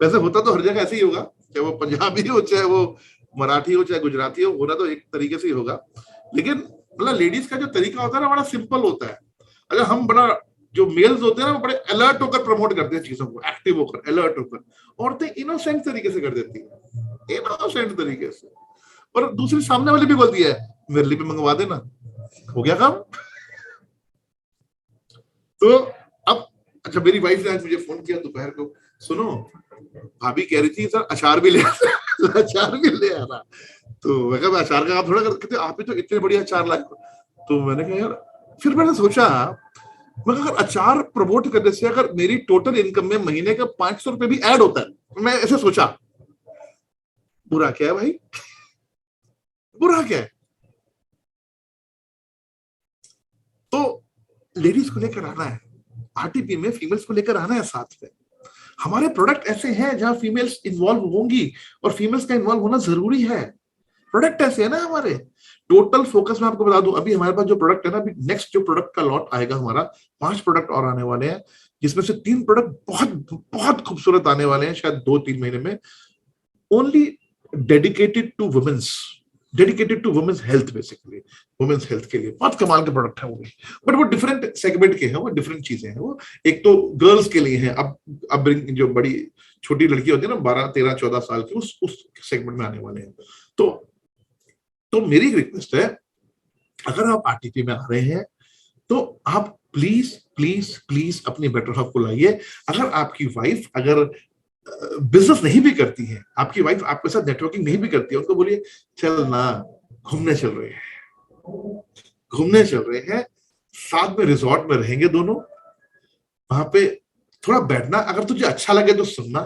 वैसे होता तो हर जगह ऐसे ही होगा, चाहे वो पंजाबी हो, चाहे वो मराठी हो, चाहे गुजराती हो, होना तो एक तरीके से ही होगा। लेकिन मतलब लेडीज का जो तरीका होता है ना, बड़ा सिंपल होता है। अगर हम बड़ा, जो मेल्स होते हैं ना, वो बड़े अलर्ट होकर प्रमोट करते हैं चीजों को, एक्टिव होकर, अलर्ट होकर। औरतें इनोसेंट तरीके से कर देती है, इनोसेंट तरीके से। और दूसरी सामने वाली भी बोलती है, मेरे लिए भी मंगवा देना, हो गया काम। तो अब अच्छा, मेरी वाइफ ने आज मुझे फोन किया दोपहर को, सुनो भाभी कह रही थी सर अचार भी ले आना, अचार भी ले आना। तो मैं कहा अचार का आप थोड़ा करते, आप ही तो इतने बढ़िया अचार लाए। तो मैंने कहा यार, फिर मैंने सोचा, मैं अगर अचार प्रमोट करने से अगर मेरी टोटल इनकम में महीने का 500 रुपए भी ऐड होता है, मैं ऐसे सोचा, बुरा क्या है भाई, बुरा क्या है? तो लेडीज को लेकर आना है आरटीपी में, फीमेल्स को लेकर आना है साथ में। हमारे प्रोडक्ट ऐसे हैं जहां फीमेल्स इन्वॉल्व होंगी, और फीमेल्स का इन्वॉल्व होना जरूरी है। प्रोडक्ट ऐसे है ना हमारे, टोटल फोकस में आपको बता दूं, अभी हमारे पास जो प्रोडक्ट है ना, अभी नेक्स्ट जो प्रोडक्ट का लॉट आएगा हमारा, 5 प्रोडक्ट और आने वाले हैं, जिसमें से 3 प्रोडक्ट बहुत बहुत खूबसूरत आने वाले हैं, शायद 2-3 महीने में, only dedicated to women's health, basically women's health के लिए बहुत कमाल के प्रोडक्ट है वो भी। बट वो डिफरेंट सेगमेंट के हैं, वो डिफरेंट चीजें हैं। वो एक तो गर्ल्स के लिए है, अब जो बड़ी छोटी लड़की होती है ना, 12, 13, 14 साल की, उस सेगमेंट में आने वाले हैं। तो मेरी एक रिक्वेस्ट है, अगर आप आरटीपी में आ रहे हैं तो आप प्लीज प्लीज प्लीज अपनी बेटर हाफ को लाइए। अगर आपकी वाइफ अगर बिजनेस नहीं भी करती है, आपकी वाइफ आपके साथ नेटवर्किंग नहीं भी करती है, उनको बोलिए चल ना, घूमने चल रहे हैं, साथ में रिजॉर्ट में रहेंगे दोनों, वहां पे थोड़ा बैठना, अगर तुझे अच्छा लगे तो सुनना,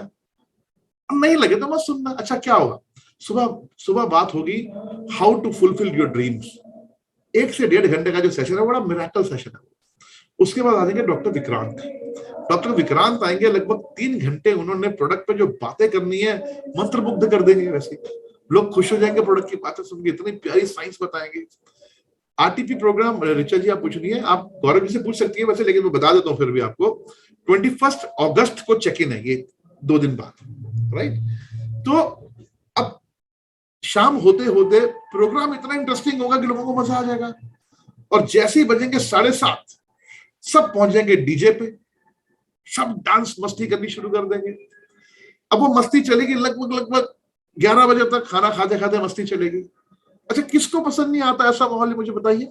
नहीं लगे तो मत सुनना। अच्छा क्या होगा, सुबह बात होगी how to fulfil your dreams, 1 से 1.5 घंटे का जो सेशन है, बड़ा मिरेकल सेशन है। उसके बाद आ जाएंगे डॉक्टर विक्रांत आएंगे, लगभग 3 घंटे उन्होंने प्रोडक्ट पे जो बातें करनी है, मंत्रमुग्ध कर देंगे। वैसे लोग खुश हो जाएंगे प्रोडक्ट की बातें सुन के, इतनी प्यारी साइंस बताएंगे। आरटीपी प्रोग्राम, ऋचा जी आप पूछ रही है, आप गौरव जी से पूछ सकती है वैसे, लेकिन मैं बता देता हूँ फिर भी आपको, 21 अगस्त को चेक इन है, ये 2 दिन बाद, राइट। तो अब शाम होते होते प्रोग्राम इतना इंटरेस्टिंग होगा कि लोगों को मजा आ जाएगा। और जैसे ही बजेंगे 7:30, सब पहुंच जाएंगे डीजे पे, सब डांस मस्ती करनी शुरू कर देंगे। अब वो मस्ती चलेगी लगभग 11 बजे तक, खाना खाते खाते मस्ती चलेगी। अच्छा किसको पसंद नहीं आता ऐसा माहौल, मुझे बताइए।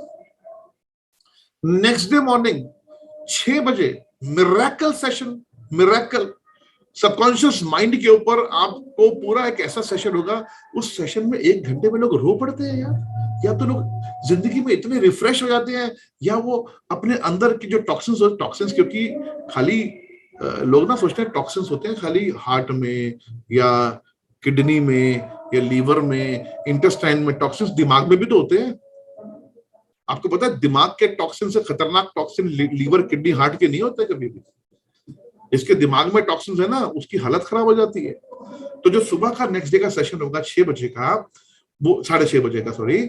नेक्स्ट डे मॉर्निंग 6 बजे miracle session, miracle subconscious mind के ऊपर आपको पूरा एक ऐसा सेशन होगा, उस सेशन में 1 घंटे में लोग रो पड़ते हैं यार, या तो लोग जिंदगी में इतने रिफ्रेश हो जाते हैं, या वो अपने अंदर की जो टॉक्सिन्स, क्योंकि खाली लोग ना सोचते हैं टॉक्सिन्स होते हैं खाली हार्ट में या किडनी में या लीवर में, इंटेस्टाइन में, टॉक्सिन्स दिमाग में भी तो होते हैं। आपको पता है दिमाग के टॉक्सिन से खतरनाक टॉक्सिन लीवर, किडनी, हार्ट के नहीं होते कभी भी। इसके दिमाग में टॉक्सिन्स है ना, उसकी हालत खराब हो जाती है। तो जो सुबह का नेक्स्ट डे का सेशन होगा 6 बजे का, वो 6:30 बजे का, सॉरी,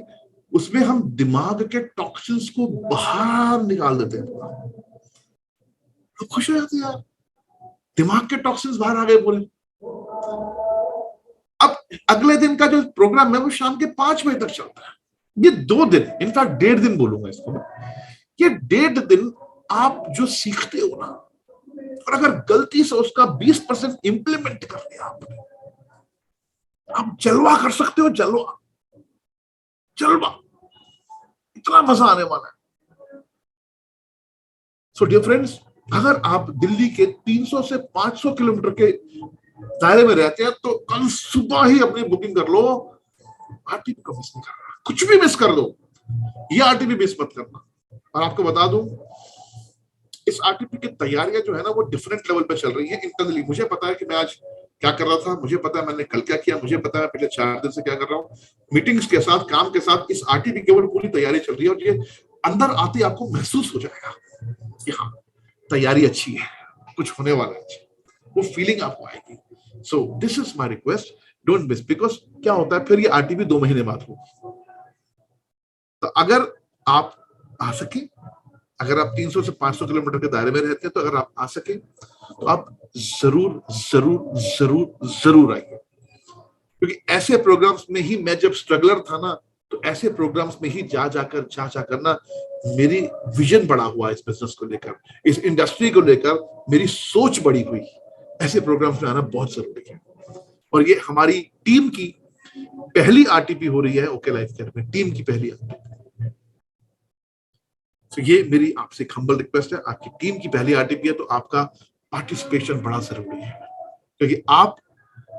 उसमें हम दिमाग के टॉक्सिन्स को बाहर निकाल देते हैं। तो खुश हो जाते हैं यार, दिमाग के टॉक्सिन्स बाहर आ गए पूरे। अब अगले दिन का जो प्रोग्राम है वो शाम के 5 बजे तक चलता है। ये 2 दिन, इनफैक्ट 1.5 दिन बोलूंगा इसको, ये 1.5 दिन आप जो सीखते हो ना, और अगर गलती से उसका 20% इंप्लीमेंट कर लिया आपने, आप जलवा कर सकते हो, जलवा जलवा, इतना मजा आने वाला है। सो डियर फ्रेंड्स, अगर आप दिल्ली के 300 से 500 किलोमीटर के दायरे में रहते हैं तो कल सुबह ही अपनी बुकिंग कर लो। आरटीपी को मिस नहीं करना, कुछ भी मिस कर दो, ये आरटीपी मिस मत करना। और आपको बता दूं, इस आरटीपी की तैयारियां जो है ना वो डिफरेंट लेवल पे चल रही है इंटरनली। मुझे पता है कि मैं आज क्या कर रहा था, मुझे पता है मैंने कल क्या किया, मुझे पता है पिछले 4 दिन से क्या कर रहा हूँ। मीटिंग्स के साथ, काम के साथ इस आरटीपी के ऊपर पूरी तैयारी चल रही है, और ये अंदर आते ही आपको महसूस हो जाएगा कि हाँ तैयारी अच्छी है, कुछ होने वाला है, वो फीलिंग आपको आएगी। So this is my request, don't miss, because क्या होता है फिर ये आरटीपी 2 महीने बाद होगी। तो अगर आप आ सके, अगर आप 300 से 500 किलोमीटर के दायरे में रहते हैं, तो अगर आप आ सके तो आप जरूर जरूर जरूर जरूर आइए, क्योंकि ऐसे प्रोग्राम्स में ही मैं जब स्ट्रगलर था ना, तो ऐसे प्रोग्राम्स में ही जा जाकर ना मेरी विजन बड़ा हुआ, इस बिजनेस को लेकर, इस इंडस्ट्री को लेकर मेरी सोच बड़ी हुई। ऐसे प्रोग्राम्स में आना बहुत जरूरी है, और ये हमारी टीम की पहली आरटीपी हो रही है ओके लाइफ केयर में, टीम की पहली आरटीपी। तो ये मेरी आपसे हम्बल रिक्वेस्ट है, आपकी टीम की पहली आरटीपी है तो आपका पार्टिसिपेशन बड़ा जरूरी है, क्योंकि आप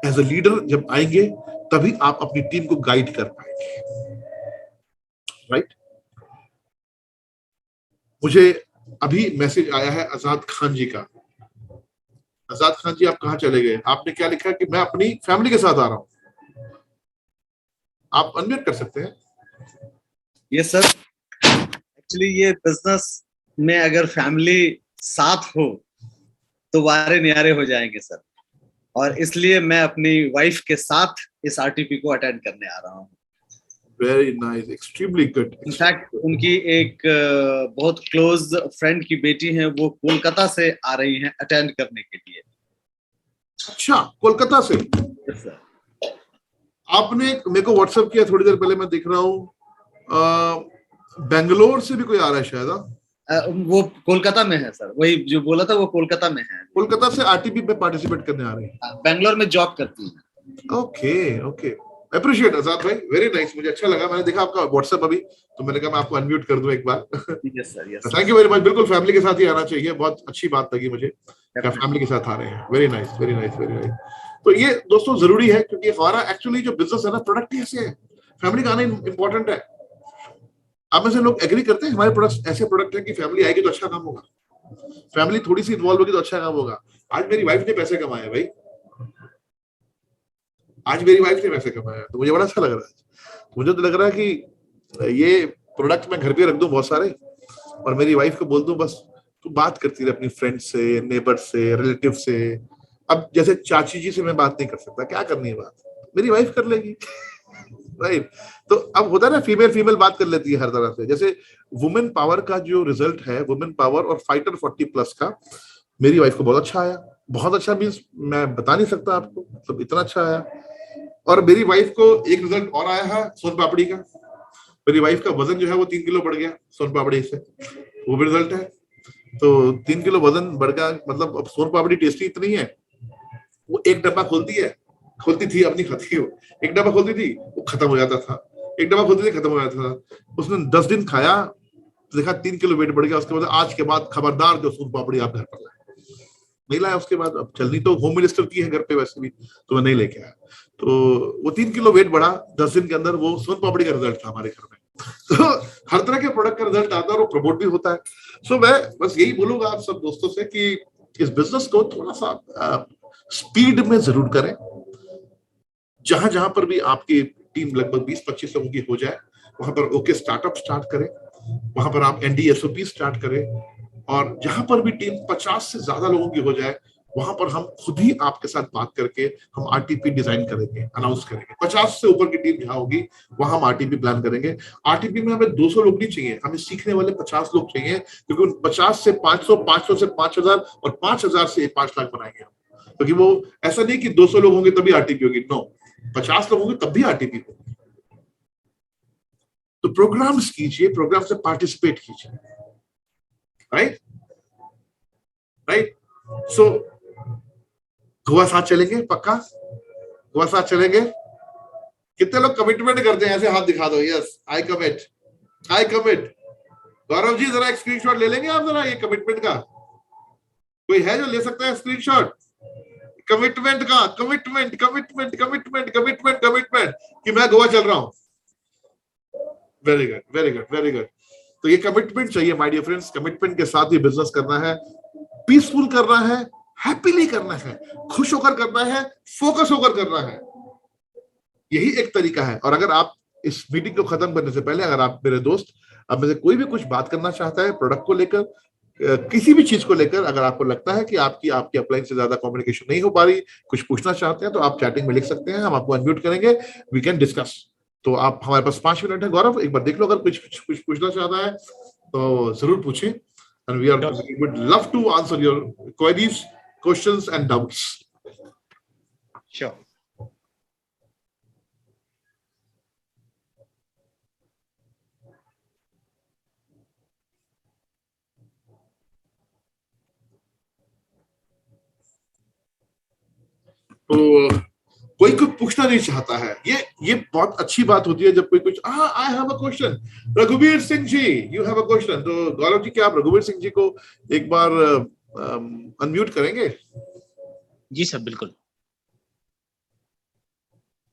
एज अ लीडर जब आएंगे तभी आप अपनी टीम को गाइड कर पाएंगे, राइट। मुझे अभी मैसेज आया है आजाद खान जी का। आजाद खान जी, आप कहाँ चले गए? आपने क्या लिखा कि मैं अपनी फैमिली के साथ आ रहा हूं। आप अनम्यूट कर सकते हैं। यस सर, एक्चुअली ये बिजनेस में अगर फैमिली साथ हो तो वारे न्यारे हो जाएंगे सर, और इसलिए मैं अपनी वाइफ के साथ इस आरटीपी को अटेंड करने आ रहा हूँ। Very nice, extremely good. In fact उनकी एक बहुत क्लोज फ्रेंड की बेटी है, वो कोलकाता से आ रही हैं अटेंड करने के लिए। अच्छा, कोलकाता से? Yes sir. आपने मेरे को व्हाट्सएप किया थोड़ी देर पहले, मैं देख रहा हूँ बेंगलोर से भी कोई आ रहा है शायद। वो कोलकाता में है सर, वही जो बोला था वो कोलकाता में है। कोलकाता से आरटीपी में पार्टिसिपेट करने आ रहे हैं। बेंगलोर में जॉब करती है। ओके ओके, अप्रिशिएट आजाद भाई, वेरी नाइस। मुझे अच्छा लगा, मैंने देखा आपका व्हाट्सएप अभी, तो मैंने कहा मैं आपको अनम्यूट कर दूं एक बार। Yes sir, yes. Thank you very much. बिल्कुल फैमिली के साथ ही आना चाहिए, बहुत अच्छी बात लगी मुझे, क्या फैमिली के साथ आ रहे हैं। Very nice, very nice, very nice. तो ये दोस्तों जरूरी है, क्योंकि हमारा एक्चुअली जो बिजनेस है ना, प्रोडक्ट ही ऐसे है, फैमिली का आना इंपॉर्टेंट है। आप में से लोग एग्री करते हैं हमारे प्रोडक्ट्स ऐसे प्रोडक्ट हैं कि फैमिली आएगी तो अच्छा काम होगा, फैमिली थोड़ी सी इन्वॉल्व होगी तो अच्छा काम होगा। आज मेरी वाइफ ने पैसे कमाए भाई, आज मेरी वाइफ ने पैसे कमाया, तो मुझे बड़ा अच्छा लग रहा है। मुझे तो लग रहा है कि ये प्रोडक्ट मैं घर पे रख दूं बहुत सारे, और मेरी वाइफ को बोल दूं बस तू बात करती रहे अपनी फ्रेंड से, नेबर से, रिलेटिव से। अब जैसे चाची जी से मैं बात नहीं कर सकता, क्या करनी है बात, मेरी वाइफ कर लेगी। राइट। तो अब होता है ना, फीमेल बात कर लेती है हर तरह से। जैसे वुमेन पावर का जो रिजल्ट है, वुमेन पावर और फाइटर 40+ का, मेरी वाइफ को बहुत अच्छा आया। बहुत अच्छा मीन्स मैं बता नहीं सकता आपको, मतलब इतना अच्छा आया। और मेरी वाइफ को एक रिजल्ट और आया है सोन पापड़ी का। मेरी वाइफ का वजन जो है वो 3 किलो बढ़ गया सोन पापड़ी से, वो भी रिजल्ट है। तो 3 किलो वजन बढ़ गया, मतलब अब सोन पापड़ी टेस्टी इतनी है, वो एक डब्बा खोलती थी, अपनी खाती हो, एक डब्बा खोलती थी वो खत्म हो जाता था, एक डब्बा खोलती थी खत्म हो जाता था। उसने 10 दिन खाया, देखा 3 किलो वेट बढ़ गया। उसके बाद आज के बाद खबरदार जो सोन पापड़ी आप घर पर लाए, नहीं लाया। उसके बाद अब चलनी तो होम मिनिस्टर की है घर पे वैसे भी, तो मैं नहीं लेके आया। तो वो 3 किलो वेट बढ़ा 10 दिन के अंदर, वो सोन पापड़ी का रिजल्ट था हमारे घर में। तो हर तरह के प्रोडक्ट का रिजल्ट आता है और वो प्रमोट भी होता है। सो मैं बस यही बोलूंगा आप सब दोस्तों से कि इस बिजनेस को थोड़ा सा स्पीड में जरूर करें। जहां जहां पर भी आपकी टीम लगभग 20-25 लोगों की हो जाए, वहां पर ओके स्टार्टअप स्टार्ट करें, वहां पर आप NDSOP स्टार्ट करें। और जहां पर भी टीम 50 से ज्यादा लोगों की हो जाए, वहां पर हम खुद ही आपके साथ बात करके हम RTP डिजाइन करेंगे, अनाउंस करेंगे। 50 से ऊपर की टीम जहां होगी वहां हम RTP प्लान करेंगे। RTP में हमें 200 लोग नहीं चाहिए, हमें सीखने वाले 50 लोग चाहिए, क्योंकि उन 50 से 500, 500 से 5000 और 5000 से 5 लाख बनाएंगे हम। क्योंकि वो ऐसा नहीं कि 200 लोग होंगे तभी RTP होगी, नो, 50 लोग होंगे तब भी RTP होगी। तो प्रोग्राम्स कीजिए, प्रोग्राम से पार्टिसिपेट कीजिए, राइट राइट। सो गोवा साथ चलेंगे, पक्का गोवा साथ चलेंगे। कितने लोग कमिटमेंट करते हैं? ऐसे हाथ दिखा दो, yes I commit, I commit. Gaurav ji जरा एक स्क्रीनशॉट ले लेंगे आप जरा ये कमिटमेंट का? कोई है जो ले सकता है स्क्रीनशॉट कमिटमेंट का? Commitment commitment commitment commitment commitment कि मैं गोवा चल रहा हूं। Very good very good very good. तो ये कमिटमेंट चाहिए माय डियर फ्रेंड्स। कमिटमेंट के साथ ही बिजनेस करना है, पीसफुल करना है, हैप्पीली करना है, खुश होकर करना है, फोकस होकर करना है। यही एक तरीका है। और अगर आप इस मीटिंग को खत्म करने से पहले, अगर आप मेरे दोस्त अब में से कोई भी कुछ बात करना चाहता है प्रोडक्ट को लेकर, किसी भी चीज को लेकर, अगर आपको लगता है कि आपकी अपलाइन से ज्यादा कम्युनिकेशन नहीं हो पा रही, कुछ पूछना चाहते हैं, तो आप चैटिंग में लिख सकते हैं, हम आपको अनम्यूट करेंगे, वी कैन डिस्कस। तो आप, हमारे पास 5 मिनट है। गौरव एक बार देख लो, अगर कुछ पूछना चाहता है तो जरूर पूछें, and we would love to answer your queries, questions and doubts. Sure. तो कोई कुछ पूछना नहीं चाहता है, ये बहुत अच्छी बात होती है जब कोई कुछ आई हैव अ क्वेश्चन। रघुवीर Singh ji, you have a question. तो गौरव जी, क्या आप रघुवीर सिंह जी को एक बार अनम्यूट करेंगे? जी सर, बिल्कुल।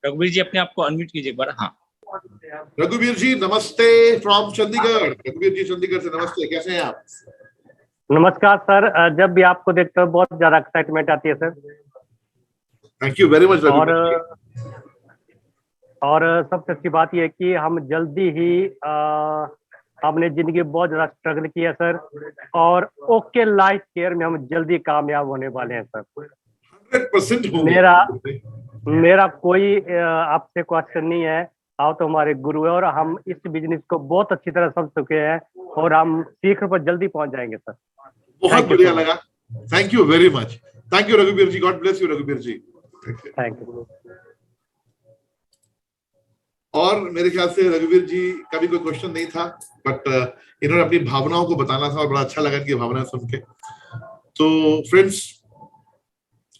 रघुवीर जी अपने आप को अनम्यूट कीजिए एक बार। हाँ, रघुवीर जी नमस्ते फ्रॉम चंडीगढ़। रघुवीर जी चंडीगढ़ से नमस्ते, कैसे हैं आप? नमस्कार सर, जब भी आपको देखते हो बहुत ज्यादा एक्साइटमेंट आती है sir. Thank you very much. और सबसे अच्छी बात यह है कि हम जल्दी ही हमने जिंदगी बहुत ज्यादा स्ट्रगल किया सर, और ओके लाइफ केयर में हम जल्दी कामयाब होने वाले हैं सर। 100% मेरा कोई आपसे क्वेश्चन नहीं है। आप तो हमारे गुरु है, और हम इस बिजनेस को बहुत अच्छी तरह समझ चुके हैं, और हम शिखर पर जल्दी पहुंच जाएंगे सर। बहुत बढ़िया लगा। Thank you very much. Thank you रघुवीर जी, गॉड ब्लेस यू रघुवीर जी। Thank you. और मेरे ख्याल से रघुवीर जी का भी कोई क्वेश्चन नहीं था, बट इन्होंने अपनी भावनाओं को बताना था और बड़ा अच्छा लगा इनकी भावनाएं सुन के। तो friends,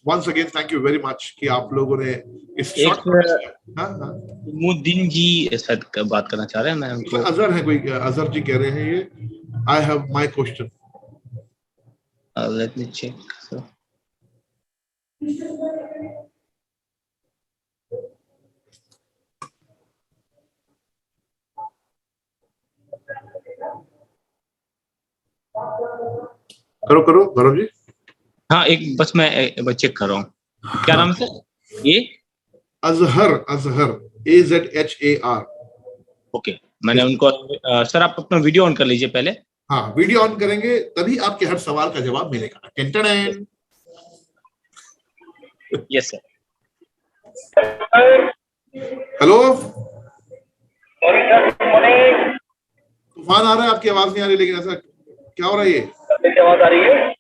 once again thank you very much कि आप लोगों ने इस मुद्दीन जी शायद बात करना चाह रहे हैं। मैं उनको अजहर है, कोई अजहर जी कह रहे हैं ये, I have my question. Let me check sir. करो गौरव जी। हाँ, एक बस मैं चेक कर रहा हूँ। क्या नाम है सर? ये अजहर AZHAR। ओके, मैंने उनको सर आप अपना वीडियो ऑन कर लीजिए पहले। हाँ, वीडियो ऑन करेंगे तभी आपके हर सवाल का जवाब मिलेगा। Yes sir. हेलो, तूफान आ रहा है, आपकी आवाज नहीं आ रही, लेकिन ऐसा क्या हो रहा है? ये आवाज आ रही है?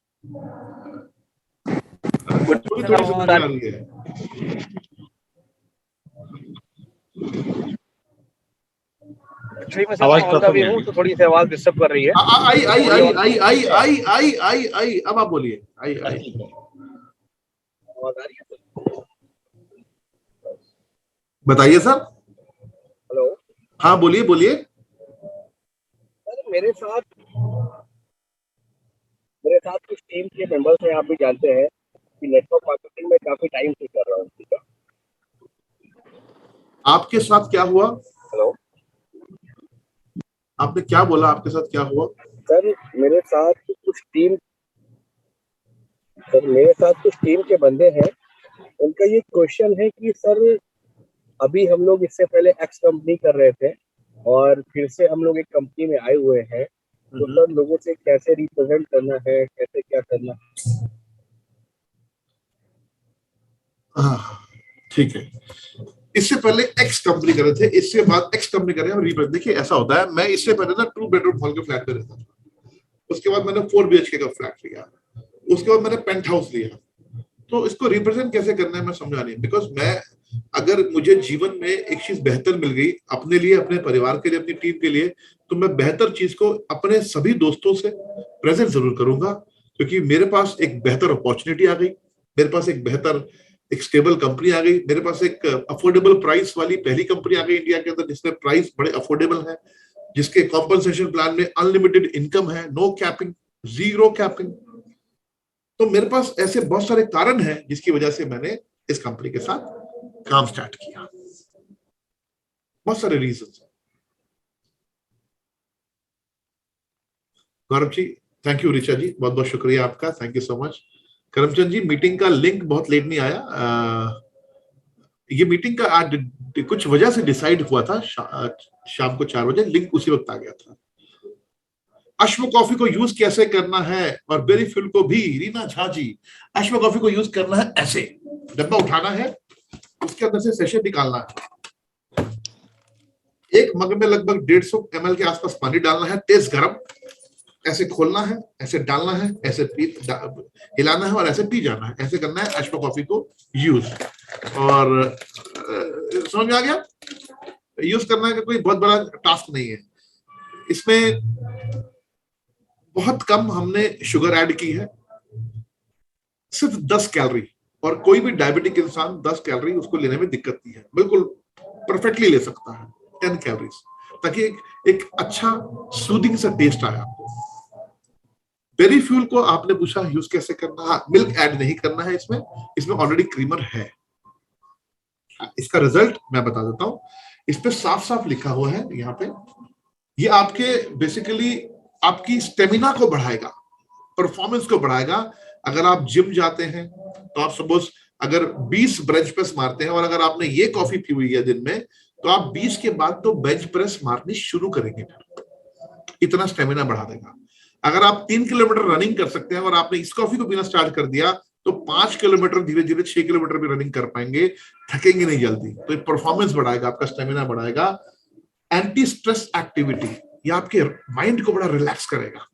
थोड़ी समझ आ रही है। आवाज तो थोड़ी सी आवाज डिस्टर्ब कर रही है। आई अब आप बोलिए। आई आवाज आ रही है? बताइए सर। हेलो। हाँ बोलिए। मेरे साथ कुछ टीम के मेंबर्स हैं, आप भी जानते हैं कि नेटवर्क मार्केटिंग में काफी टाइम से कर रहा हूँ। ठीक है, आपके साथ क्या हुआ? हेलो, आपने क्या बोला? आपके साथ क्या हुआ? सर मेरे साथ कुछ टीम के बंदे हैं। उनका ये क्वेश्चन है कि सर अभी हम लोग इससे पहले एक्स कंपनी कर रहे थे और फिर से हम लोग एक कंपनी में आए हुए हैं, तो सर लोगों से कैसे रिप्रेजेंट करना है, कैसे क्या करना है? ठीक है, इससे पहले एक्स कंपनी कर रहे थे, इसके बाद एक्स कंपनी कर रहे हैं और रिप्रेजेंट। देखिए ऐसा होता है, मैं इससे पहले ना 2 बेडरूम हॉल के फ्लैट में रहता था, उसके बाद मैंने 4 BHK का फ्लैट लिया, उसके बाद मैंने पेंट हाउस लिया। तो इसको रिप्रेजेंट कैसे करना है मैं समझा नहीं, बिकॉज मैं, अगर मुझे जीवन में एक चीज बेहतर मिल गई अपने लिए, अपने परिवार के लिए, अपनी टीम के लिए, तो मैं बेहतर चीज को अपने सभी दोस्तों से प्रेजेंट जरूर करूंगा, क्योंकि मेरे पास एक बेहतर अपॉर्चुनिटी आ गई, मेरे पास एक बेहतर एक स्टेबल कंपनी आ गई, मेरे पास एक अफोर्डेबल प्राइस वाली पहली कंपनी आ गई इंडिया के अंदर जिसमें प्राइस बड़े अफोर्डेबल है, जिसके कॉम्पनसेशन प्लान में अनलिमिटेड इनकम है, नो कैपिंग, जीरो कैपिंग। तो मेरे पास ऐसे बहुत सारे कारण हैं जिसकी वजह से मैंने इस कंपनी के साथ काम स्टार्ट किया, बहुत सारे reason. Gaurav ji thank you, Richa ji बहुत बहुत शुक्रिया आपका, thank you so much. Karamchand ji meeting का लिंक बहुत लेट नहीं आया, ये मीटिंग का आज कुछ वजह से डिसाइड हुआ था, शाम को 4 बजे, लिंक उसी वक्त आ गया था। अश्व कॉफी को यूज कैसे करना है और बेरी फ्यूल को भी, रीना झा जी, अश्व कॉफी को यूज करना है ऐसे, डब्बा उठाना है, उसके अंदर से सेशे निकालना है, एक मग में लगभग 150 ml के आसपास पानी डालना है, तेज गर्म, ऐसे खोलना है, ऐसे डालना है, ऐसे हिलाना है और ऐसे पी जाना है, ऐसे करना है अश्व कॉफी को यूज। और समझ में आ गया, यूज करना है कोई बहुत बड़ा टास्क नहीं है, इसमें बहुत कम हमने शुगर ऐड की है, सिर्फ 10 कैलोरी, और कोई भी डायबिटिक इंसान 10 कैलोरी उसको लेने में दिक्कत नहीं है, बिल्कुल परफेक्टली ले सकता है 10 कैलोरीज, ताकि एक अच्छा सूदिंग सा टेस्ट आए आपको। बेरी फ्यूल को आपने पूछा यूज कैसे करना, हाँ, मिल्क ऐड नहीं करना है इसमें ऑलरेडी क्रीमर है। इसका रिजल्ट मैं बता देता हूं, इस पे साफ साफ लिखा हुआ है यहाँ पे, ये आपके बेसिकली आपकी स्टेमिना को बढ़ाएगा, परफॉर्मेंस को बढ़ाएगा। अगर आप जिम जाते हैं तो आप सपोज अगर 20 बेंच प्रेस मारते हैं और अगर आपने ये कॉफी पी हुई है दिन में, तो आप 20 के बाद तो बेंच प्रेस मारनी शुरू करेंगे, इतना स्टेमिना बढ़ा देगा। अगर आप 3 किलोमीटर रनिंग कर सकते हैं और आपने इस कॉफी को पीना स्टार्ट कर दिया तो 5 किलोमीटर धीरे धीरे 6 किलोमीटर भी रनिंग कर पाएंगे, थकेंगे नहीं जल्दी। तो ये परफॉर्मेंस बढ़ाएगा, आपका स्टेमिना बढ़ाएगा। एंटी स्ट्रेस एक्टिविटी, ये आपके माइंड को बड़ा रिलैक्स करेगा,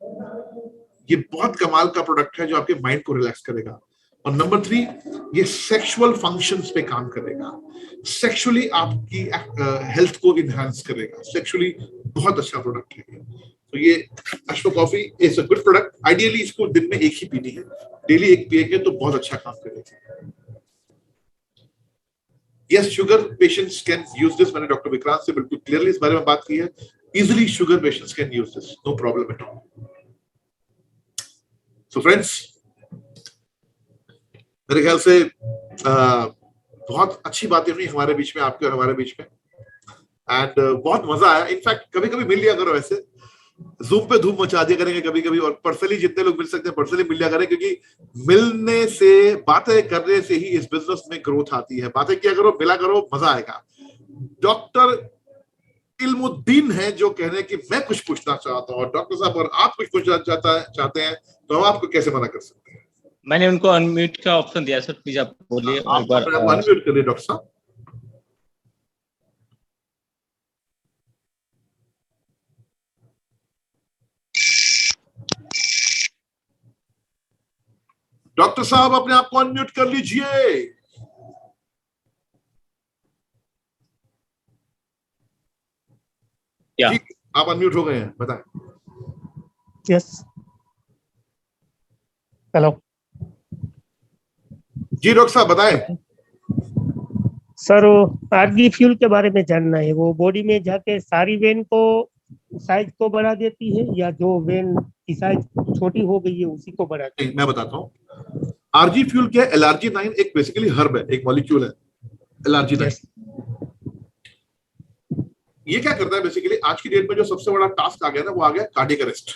ये बहुत कमाल का प्रोडक्ट है जो आपके माइंड को रिलैक्स करेगा। और नंबर 3, ये सेक्सुअल फंक्शंस पे काम करेगा, सेक्सुअली आपकी हेल्थ को इनहांस करेगा, सेक्सुअली बहुत अच्छा प्रोडक्ट है। तो ये अश्व coffee is a good product. Ideally इसको दिन में एक ही पीनी है, डेली एक पिएंगे तो बहुत अच्छा काम करेगा। Yes, sugar patients can use this, मैंने डॉक्टर विक्रांत से बिल्कुल क्लियरली इस बारे में बात की है। Easily sugar patients can use this, no problem at all. So friends, मेरे ख्याल से बहुत अच्छी बातें हुई हमारे बीच में, आपके और हमारे बीच में, एंड बहुत मजा आया। इनफैक्ट कभी कभी मिल लिया करो, ऐसे जूम पे धूम मचा दिया करेंगे कभी कभी, और पर्सनली जितने लोग मिल सकते हैं पर्सनली मिल लिया करें, क्योंकि मिलने से, बातें करने से ही इस बिजनेस में ग्रोथ आती है। बातें किया करो, मिला करो, मजा आएगा। डॉक्टर इल्मुद्दीन है जो कह रहे हैं कि मैं कुछ पूछना चाहता हूँ, और डॉक्टर साहब और आप कुछ पूछना चाहते हैं, तो हम आपको कैसे मना कर सकते हैं? मैंने उनको अनम्यूट का ऑप्शन दिया सर, प्लीज आप बोलिए एक बार। अनम्यूट करिए डॉक्टर साहब। डॉक्टर साहब अपने आप को अनम्यूट कर लीजिए। या आप अनम्यूट हो गए हैं, बताएं। यस, हेलो जी डॉक्टर साहब बताएं। सर, आरजी फ्यूल के बारे में जानना है। वो बॉडी में जाके सारी वेन को साइज को बढ़ा देती है, या जो वेन की साइज छोटी हो गई है उसी को बढ़ाती है? मैं बताता हूँ। आरजी फ्यूल क्या है? LRG9 एक बेसिकली हर्ब है, एक मॉलिक्यूल है LRG9। ये क्या करता है बेसिकली, आज की डेट में जो सबसे बड़ा टास्क आ गया ना, वो आ गया कार्डियक अरेस्ट।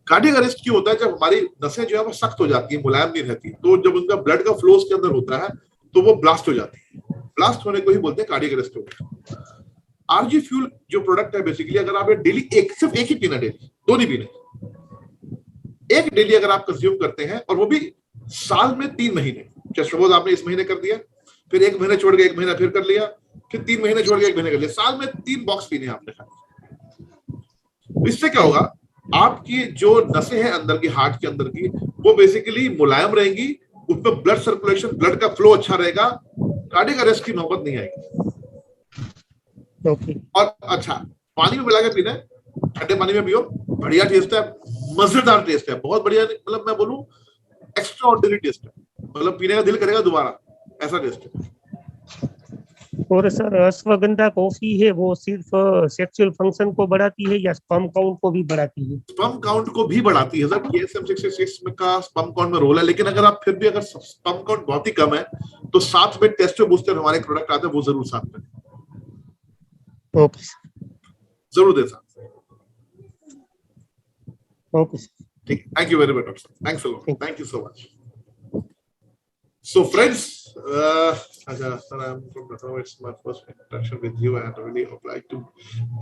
कार्डियक अरेस्ट क्यों होता है? जब हमारी नसें जो है वो सख्त हो जाती है, मुलायम नहीं रहती, तो जब उनका ब्लड का फ्लो उसके अंदर होता है तो वो ब्लास्ट हो जाती है। ब्लास्ट होने को ही बोलते हैं कार्डियक अरेस्ट हो गया। आरजी फ्यूल जो प्रोडक्ट है बेसिकली, अगर आप डेली सिर्फ एक ही पीना, डेली 2 नहीं पीने, एक डेली अगर आप कंज्यूम करते हैं, और वो भी साल में 3 महीने, सपोज आपने इस महीने कर दिया, फिर 1 महीने छोड़ के 1 महीना फिर कर लिया, फिर 3 महीने छोड़ के 1 महीने कर लिया, साल में 3 बॉक्स पीने आपने खाली। इससे क्या होगा, आपकी जो नसें हैं अंदर की, हार्ट के अंदर की, वो बेसिकली मुलायम रहेंगी, उसमें ब्लड सर्कुलेशन, ब्लड का फ्लो अच्छा रहेगा, कार्डियक अरेस्ट की नौबत नहीं आएगी। और अच्छा, पानी में मिला के पीना है, ठंडे पानी में पियो, बढ़िया टेस्ट है, मजेदार टेस्ट है, बहुत बढ़िया, मतलब मैं बोलूं एक्स्ट्रा ऑर्डिनरी टेस्ट है, मतलब पीने का दिल करेगा दोबारा। ऐसा टेस्ट है। और सर अश्वगंधा कॉफी है वो सिर्फ सेक्सुअल फंक्शन को बढ़ाती है या स्पर्म काउंट को भी बढ़ाती है? स्पर्म काउंट को भी बढ़ाती है सर। KSM 66 में का स्पर्म काउंट में रोल है, लेकिन अगर आप फिर भी अगर स्पर्म काउंट बहुत ही कम है तो साथ में टेस्टो बूस्टर हमारे प्रोडक्ट आते हैं, वो जरूर साथ में ओके जरूर दे साथ। ओके ठीक, thank you very much doctor, thanks a lot, thank you so much. So friends, sir, I'm from Lucknow. It's my first interaction with you, and I really would like to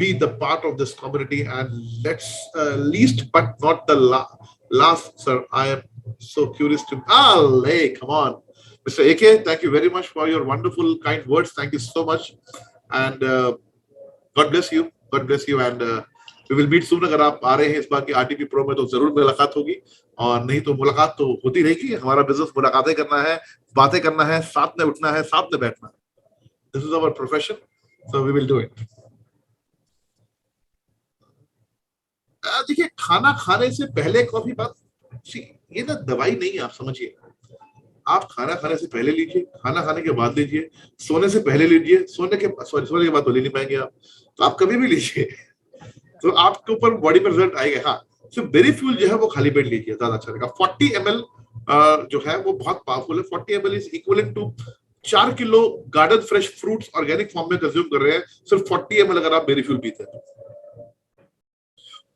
be the part of this community. And let's least but not the last, sir. I am so curious to. Hey, come on, Mr. AK. Thank you very much for your wonderful, kind words. Thank you so much, and God bless you. God bless you, and we will meet soon. अगर आप आ रहे हैं इस बार की RTP Pro में तो जरूर मुलाकात होगी, और नहीं तो मुलाकात तो होती रहेगी। हमारा बिजनेस मुलाकातें करना है, बातें करना है, साथ में उठना है, साथ में बैठना है। This is our profession, so we will do it. देखिए, खाना खाने से पहले कॉफी बात, ये ना दवाई नहीं है, आप समझिए। आप खाना खाने से पहले लीजिए, खाना खाने के बाद लीजिए, सोने से पहले लीजिए, सोने के बाद तो ले नहीं पाएंगे आप, तो आप कभी भी लीजिए तो आपके ऊपर बॉडी पर रिजल्ट आएगा। हाँ, सो बेरी फ्यूल जो है वो खाली पेट लीजिए, ज्यादा अच्छा रहेगा। 40 ml जो है वो बहुत पावरफुल है। 40 ml is equivalent to 4 kilo garden fresh fruits organic form में कंज्यूम कर रहे हैं सिर्फ 40 ml अगर आप बेरी फ्यूल पीते हैं।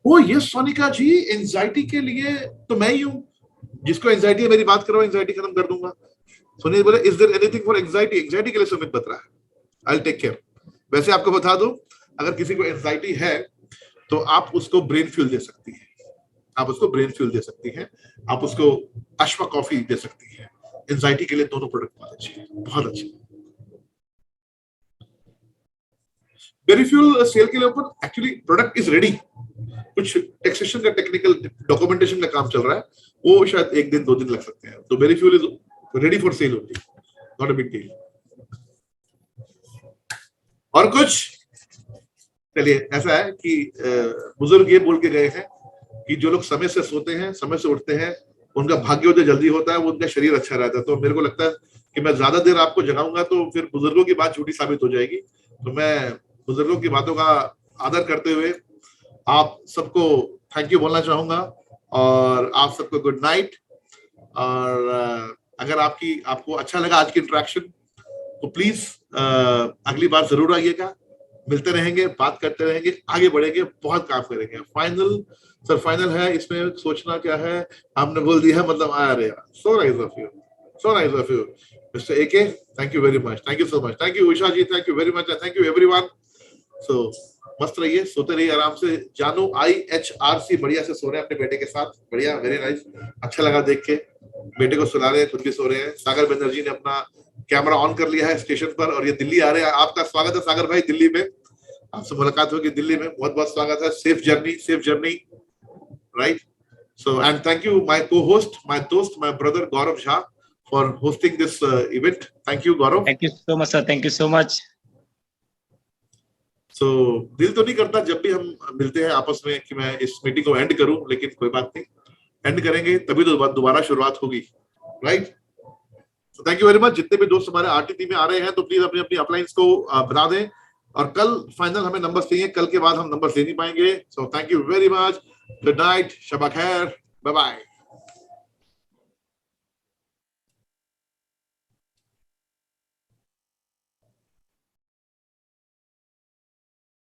ओ यस सोनिका जी, एंजाइटी के लिए तो मैं ही हूँ, जिसको एंजाइटी है मेरी बात करो, एंजाइटी खत्म कर दूंगा। सोनी बोले is there anything for anxiety? Anxiety के लिए सुमित बता रहा है, आई विल टेक केयर। वैसे आपको बता दूं, अगर किसी को एंजाइटी है तो आप उसको ब्रेन फ्यूल दे सकती है, आप उसको ब्रेन फ्यूल दे सकती हैं, आप उसको अश्वा कॉफी दे सकती हैं। एंजाइटी के लिए दोनों प्रोडक्ट बहुत अच्छे हैं, बहुत अच्छे। बेरी फ्यूल सेल के लिए ऊपर एक्चुअली प्रोडक्ट इज रेडी, कुछ टैक्सेशन का टेक्निकल डॉक्यूमेंटेशन का काम चल रहा है, वो शायद 1 दिन 2 दिन लग सकते हैं। तो berry fuel is ready for sale only, not a big deal. और कुछ चलिए, ऐसा है कि बुजुर्ग ये बोल के गए हैं कि जो लोग समय से सोते हैं, समय से उठते हैं, उनका भाग्योदय जल्दी होता है, वो उनका शरीर अच्छा रहता है। तो मेरे को लगता है कि मैं ज्यादा देर आपको जगाऊंगा तो फिर बुजुर्गों की बात झूठी साबित हो जाएगी। तो मैं बुजुर्गों की बातों का आदर करते हुए आप सबको थैंक यू बोलना चाहूंगा, और आप सबको गुड नाइट। और अगर आपको अच्छा लगा आज की इंटरेक्शन तो प्लीज अगली बार जरूर आइएगा, मिलते रहेंगे, बात करते रहेंगे, आगे बढ़ेंगे, बहुत काम करेंगे। फाइनल है, इसमें सोचना क्या है, आपने बोल दिया है, मतलब आ रहे हैं। So nice of you, so nice of you mister AK, thank you very much, thank you so much, thank you Usha ji, thank you very much, thank you everyone. So मस्त रहिए, सोते रहिए आराम से। जानू IHRC बढ़िया से सो रहे हैं अपने बेटे के साथ, बढ़िया, वेरी नाइस, अच्छा लगा देख के। बेटे को सुला रहे हैं, खुद भी सो रहे हैं। सागर बनर्जी ने अपना कैमरा ऑन कर लिया है स्टेशन पर, और ये दिल्ली आ रहे हैं। आपका स्वागत है सागर भाई, दिल्ली में आपसे मुलाकात होगी, दिल्ली में बहुत बहुत स्वागत है। Safe journey, right. So and thank you my co-host, my दोस्त, my brother Gaurav Jha for hosting this event. Thank you Gaurav, thank you so much sir, thank you so much. So दिल तो नहीं करता जब भी हम मिलते हैं आपस में कि मैं इस मीटिंग को एंड करूं, लेकिन कोई बात नहीं, एंड करेंगे तभी तो दोबारा शुरुआत होगी, right. So thank you very much. जितने भी दोस्त हमारे RTP में आ रहे हैं तो प्लीज अपनी अपनी अपलाइंस को बता दें, और कल फाइनल हमें नंबर चाहिए, कल के बाद हम नंबर ले नहीं पाएंगे। So thank you very much, good night, Shaba Khair, bye bye.